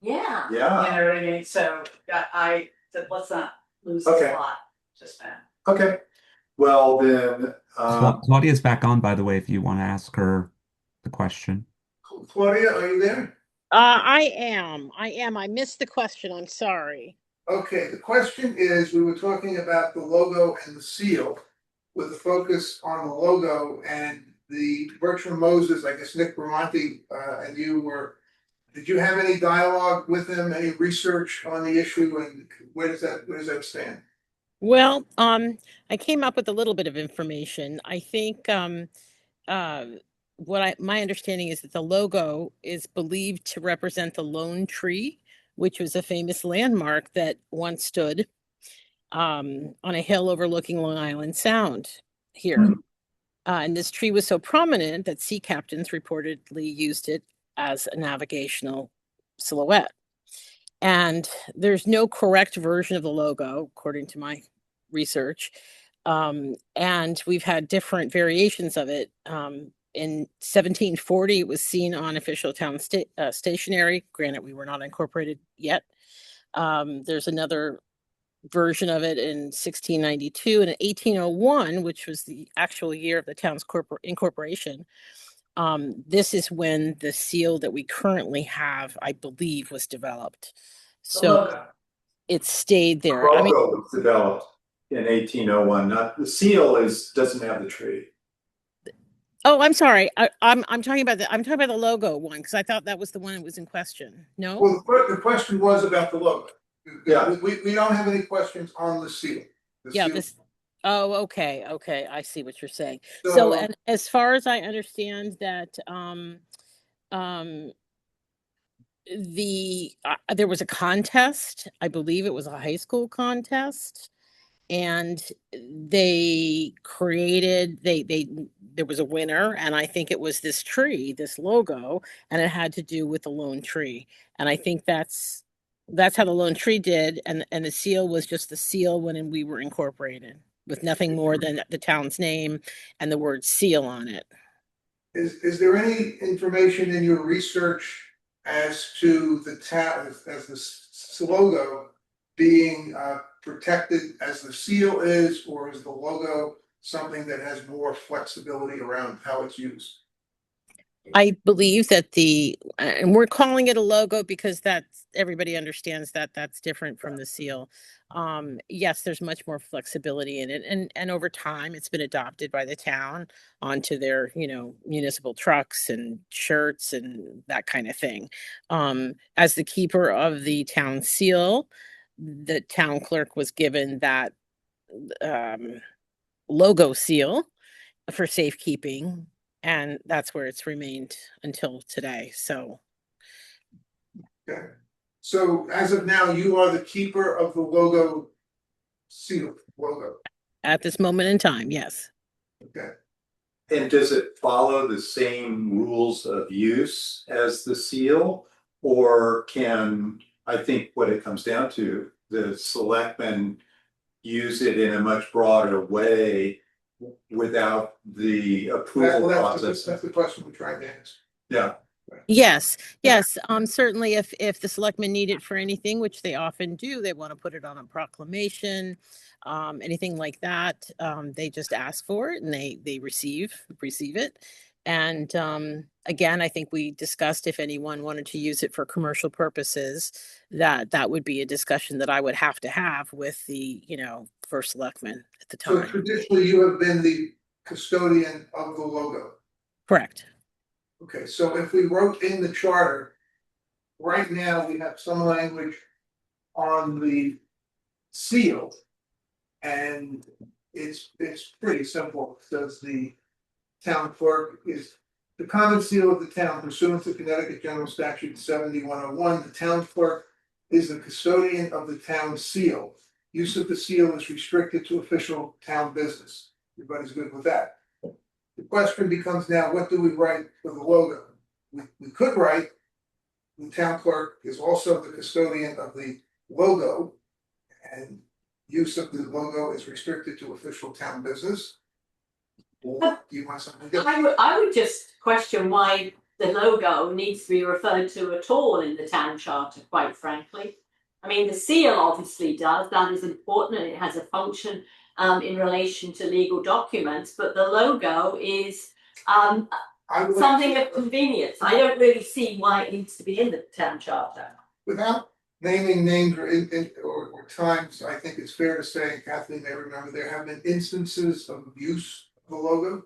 Yeah. Yeah, You know what I mean? So I said, let's not lose the Okay. slot just now. okay. Well, then, Claudia's back on, by the way, if you want to ask her the question. Claudia, are you there? I am. I missed the question. I'm sorry. Okay, the question is, we were talking about the logo and the seal with a focus on the logo and the Bertram Moses, I guess Nick Bramante, and you were, did you have any dialogue with him, any research on the issue, and where does that stand? Well, I came up with a little bit of information. I think my understanding is that the logo is believed to represent the lone tree, which was a famous landmark that once stood on a hill overlooking Long Island Sound here. And this tree was so prominent that sea captains reportedly used it as a navigational silhouette. And there's no correct version of the logo, according to my research. And we've had different variations of it. In 1740, it was seen on official town stationery. Granted, we were not incorporated yet. There's another version of it in 1692, and in 1801, which was the actual year of the town's incorporation. This is when the seal that we currently have, I believe, was developed. The So logo. it stayed the there. I mean, logo was developed in 1801, not, the seal doesn't have the tree. oh, I'm sorry. I'm talking about the logo one, because I thought that was the one that was in question. No? Well, the question was about the logo. Yeah. We don't have any questions on the seal. The Yeah, seal- oh, okay, I see what you're saying. So, and as far as I understand that, there was a contest, I believe it was a high school contest, and they created, there was a winner, and I think it was this tree, this logo, and it had to do with the lone tree. And I think that's how the lone tree did, and the seal was just the seal when we were incorporated, with nothing more than the town's name and the word seal on it. Is there any information in your research as to the town, as the logo being protected as the seal is, or is the logo something that has more flexibility around how it's used? I believe that and we're calling it a logo because everybody understands that that's different from the seal. Yes, there's much more flexibility in it, and over time it's been adopted by the town onto their, municipal trucks and shirts and that kind of thing. As the keeper of the town seal, the town clerk was given that logo seal for safekeeping. And that's where it's remained until today. So, Okay. So as of now, you are the keeper of the logo seal, logo, At this moment in time, yes. okay? And does it follow the same rules of use as the seal? Or can, I think what it comes down to, the selectmen use it in a much broader way without the approval Well, process? that's the question we're trying to answer. Yeah, Yes, yes. Certainly if the selectmen need it for anything, which they often do, they want to put it on a proclamation, anything like that. They just ask for it and they receive it. And again, I think we discussed if anyone wanted to use it for commercial purposes, that would be a discussion that I would have to have with the, first selectman at the So time. traditionally, you have been the custodian of the logo. Correct. Okay, so if we wrote in the charter, right now, we have some language on the seal. And it's pretty simple. It says the town clerk is the common seal of the town pursuant to Connecticut General Statute 7101. The town clerk is the custodian of the town seal. Use of the seal is restricted to official town business. Everybody's good with that. The question becomes now, what do we write for the logo? We could write, the town clerk is also the custodian of the logo, and use of the logo is restricted to official town business. Or do you want something different? I would just question why the logo needs to be referred to at all in the town charter, quite frankly. I mean, the seal obviously does, that is important and it has a function in relation to legal documents, but the logo is something of convenience. I don't really see why it needs to be in the town charter. Without naming names or times, I think it's fair to say, and Kathleen may remember, there have been instances of abuse of the logo.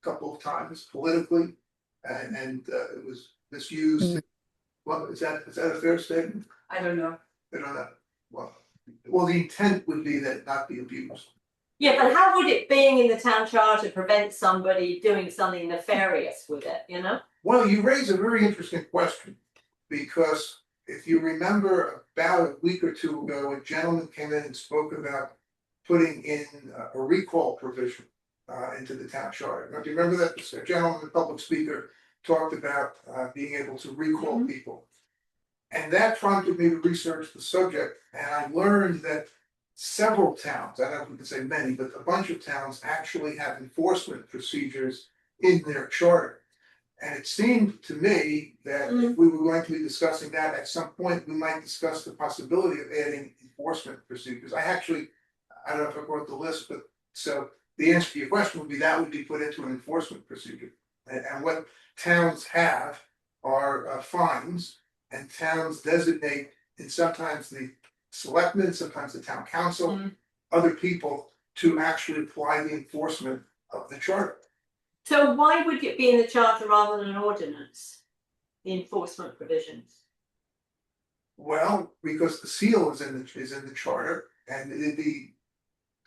A couple of times politically, and it was misused. Well, is that a fair statement? I don't know. I don't know. Well, the intent would be that it not be abused. Yeah, but how would it being in the town charter prevent somebody doing something nefarious with it, Well, you raise a very interesting question, because if you remember about a week or two ago, a gentleman came in and spoke about putting in a recall provision into the town charter. Now, do you remember that? This gentleman, the public speaker, talked about being able to recall people. And that prompted me to research the subject, and I learned that several towns, I don't know if we can say many, but a bunch of towns actually have enforcement procedures in their charter. And it seemed to me that if we were going to be discussing that at some point, we might discuss the possibility of adding enforcement procedures. I don't know if I wrote the list, but so the answer to your question would be that would be put into an enforcement procedure. And what towns have are fines, and towns designate, and sometimes the selectmen, sometimes the town council, other people to actually apply the enforcement of the charter. So why would it be in the charter rather than an ordinance? The enforcement provisions. Well, because the seal is in the charter, and it'd be.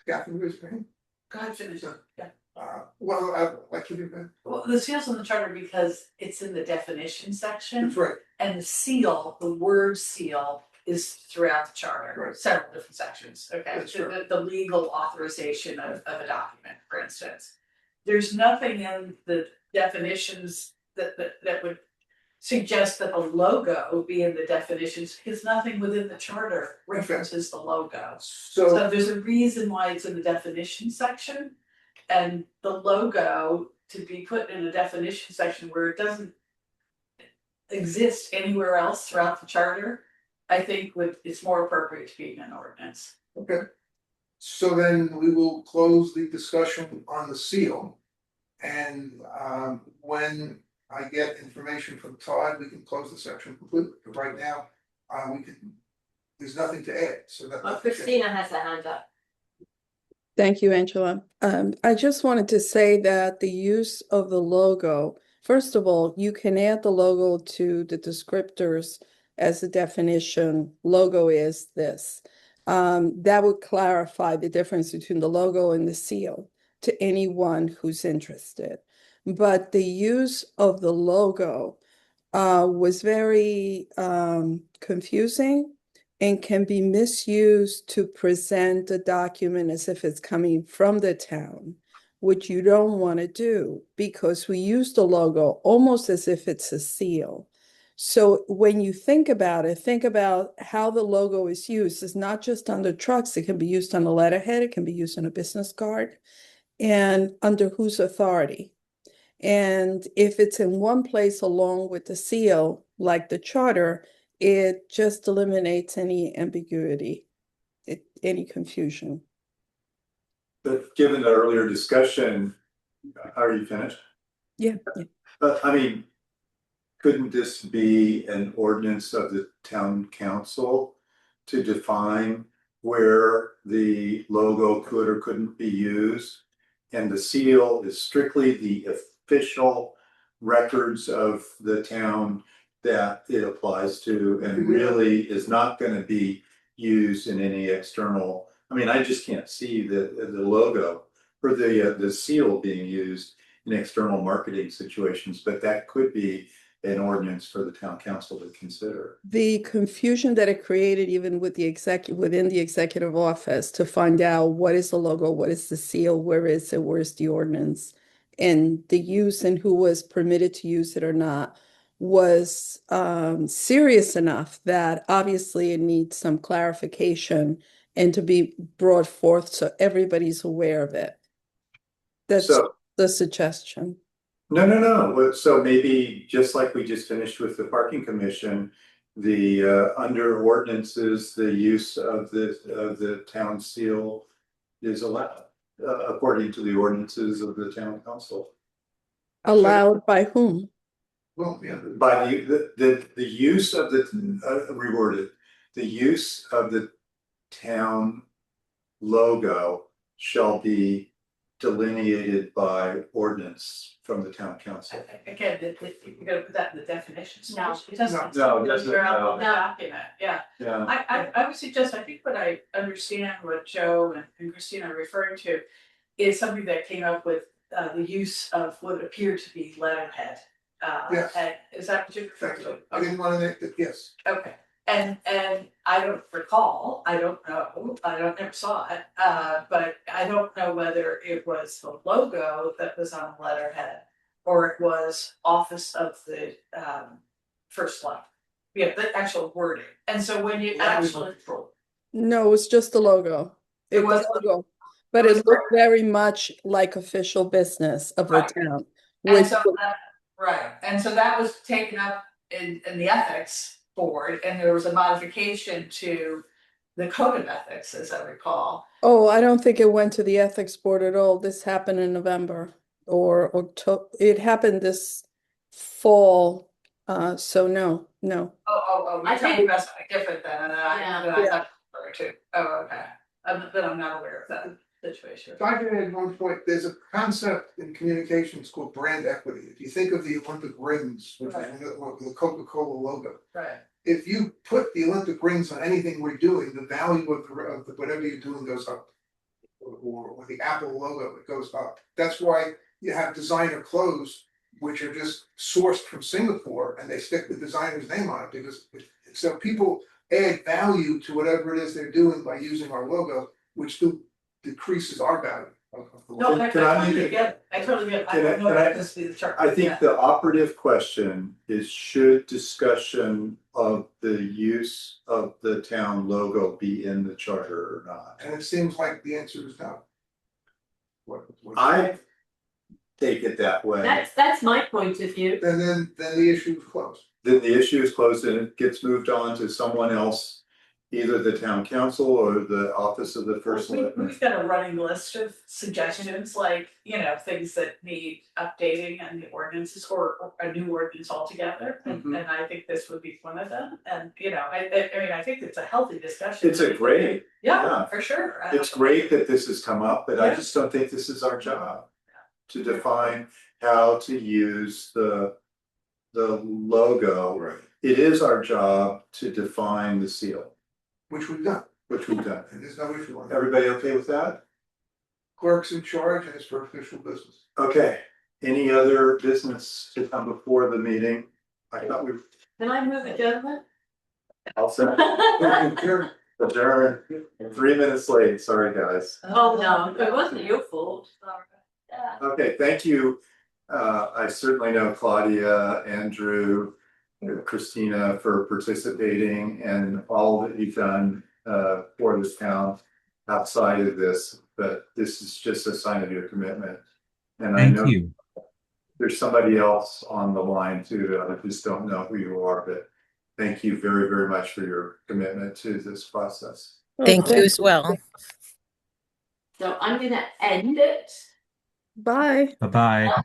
Catherine, who's your name? Go ahead, finish up. Yeah. Well, I'd like to do that. Well, the seal's in the charter because it's in the definition section. That's right. And the seal, the word seal, is throughout the charter, Right. several different sections, okay? That's true. The legal authorization of a document, for instance. There's nothing in the definitions that would suggest that the logo be in the definitions, because nothing within the charter references the logo. So there's a reason why it's in the definition section, and the logo to be put in a definition section where it doesn't exist anywhere else throughout the charter, I think it's more appropriate to be in an ordinance. Okay. So then we will close the discussion on the seal. And when I get information from Todd, we can close the section completely. But right now, there's nothing to add, so that. Well, Christina has her hand up. Thank you, Angela. I just wanted to say that the use of the logo, first of all, you can add the logo to the descriptors as a definition. Logo is this. That would clarify the difference between the logo and the seal to anyone who's interested. But the use of the logo was very confusing and can be misused to present the document as if it's coming from the town, which you don't want to do because we use the logo almost as if it's a seal. So when you think about it, think about how the logo is used. It's not just on the trucks, it can be used on the letterhead, it can be used on a business card, and under whose authority. And if it's in one place along with the seal, like the charter, it just eliminates any ambiguity, any confusion. But given the earlier discussion, are you finished? Yeah. But I mean, couldn't this be an ordinance of the town council to define where the logo could or couldn't be used? And the seal is strictly the official records of the town that it applies to and really is not gonna be used in any external. I mean, I just can't see the logo or the seal being used in external marketing situations, but that could be an ordinance for the town council to consider. The confusion that it created even with the within the executive office to find out what is the logo, what is the seal, where is it, where's the ordinance, and the use and who was permitted to use it or not was serious enough that obviously it needs some clarification and to be brought forth so everybody's aware of it. That's So, the suggestion. no. So maybe just like we just finished with the parking commission, the under ordinances, the use of the town seal is allowed according to the ordinances of the town council. Allowed by whom? Well, yeah, By the use of the reworded, the use of the town logo shall be delineated by ordinance from the town council. Again, you're gonna put that in the definitions. No. It doesn't. No, it Those doesn't, are out on the no. document, yeah. Yeah, I would suggest, I think what I understand what Joe and Christina are referring to is something that came up with the use of what appeared to be letterhead. Yes. And is that what you're referring to? I didn't want to make that, yes. Okay, and I don't recall, I don't know, never saw it, but I don't know whether it was the logo that was on the letterhead. Or it was office of the first line, yeah, the actual wording, and so when you actually. No, it was just the logo. It was the logo, but it looked very much like official business of the Right. town. And Which, so right, and so that was taken up in the ethics board, and there was a modification to the code of ethics, as I recall. oh, I don't think it went to the ethics board at all. This happened in November or October. It happened this fall. So no. Oh, I you're talking think- about something different then, and I Yeah. thought too. Oh, okay, then I'm not aware of that situation. If I could add one point, there's a concept in communications called brand equity. If you think of the Olympic rings, which Right. is the Coca-Cola logo. Right, If you put the Olympic rings on anything we're doing, the value of the whatever you're doing goes up. Or the Apple logo, it goes up. That's why you have designer clothes, which are just sourced from Singapore, and they stick the designer's name on it, because so people add value to whatever it is they're doing by using our logo, which decreases our value of the no, logo. I Can I totally make get it, I totally get it, I Can I- don't know can I- if this be the chart. I think Yeah. the operative question is, should discussion of the use of the town logo be in the charter or not? And it seems like the answer is no. I take it that way. That's my point of view. And then the issue is closed. Then the issue is closed and it gets moved on to someone else, either the town council or the office of the first selectman. We've got a running list of suggestions, like, things that need updating and the ordinances or a new ordinance altogether. Mhm. And I think this would be one of them, and, I mean, I think it's a healthy discussion. It's a great, Yeah, yeah. for sure. It's great that this has come up, but I Yeah. just don't think this is our job. To define how to use the logo. Right. It is our job to define the seal, Which we've done, which we've done. and there's no issue on that. Everybody okay with that? Clerk's in charge and it's for official business. Okay, any other business to come before the meeting? I thought we, Can I move adjournment? I'll say, adjourn, 3 minutes late, sorry, guys. Oh, no, it wasn't your fault. Yeah. Okay, thank you. I certainly know Claudia, Andrew, Christina for participating and all that you've done for this town outside of this, but this is just a sign of your commitment. And I Thank know you. there's somebody else on the line too, that I just don't know who you are, but thank you very, very much for your commitment to this process. Thank you as well. So I'm gonna end it. Bye. Bye-bye.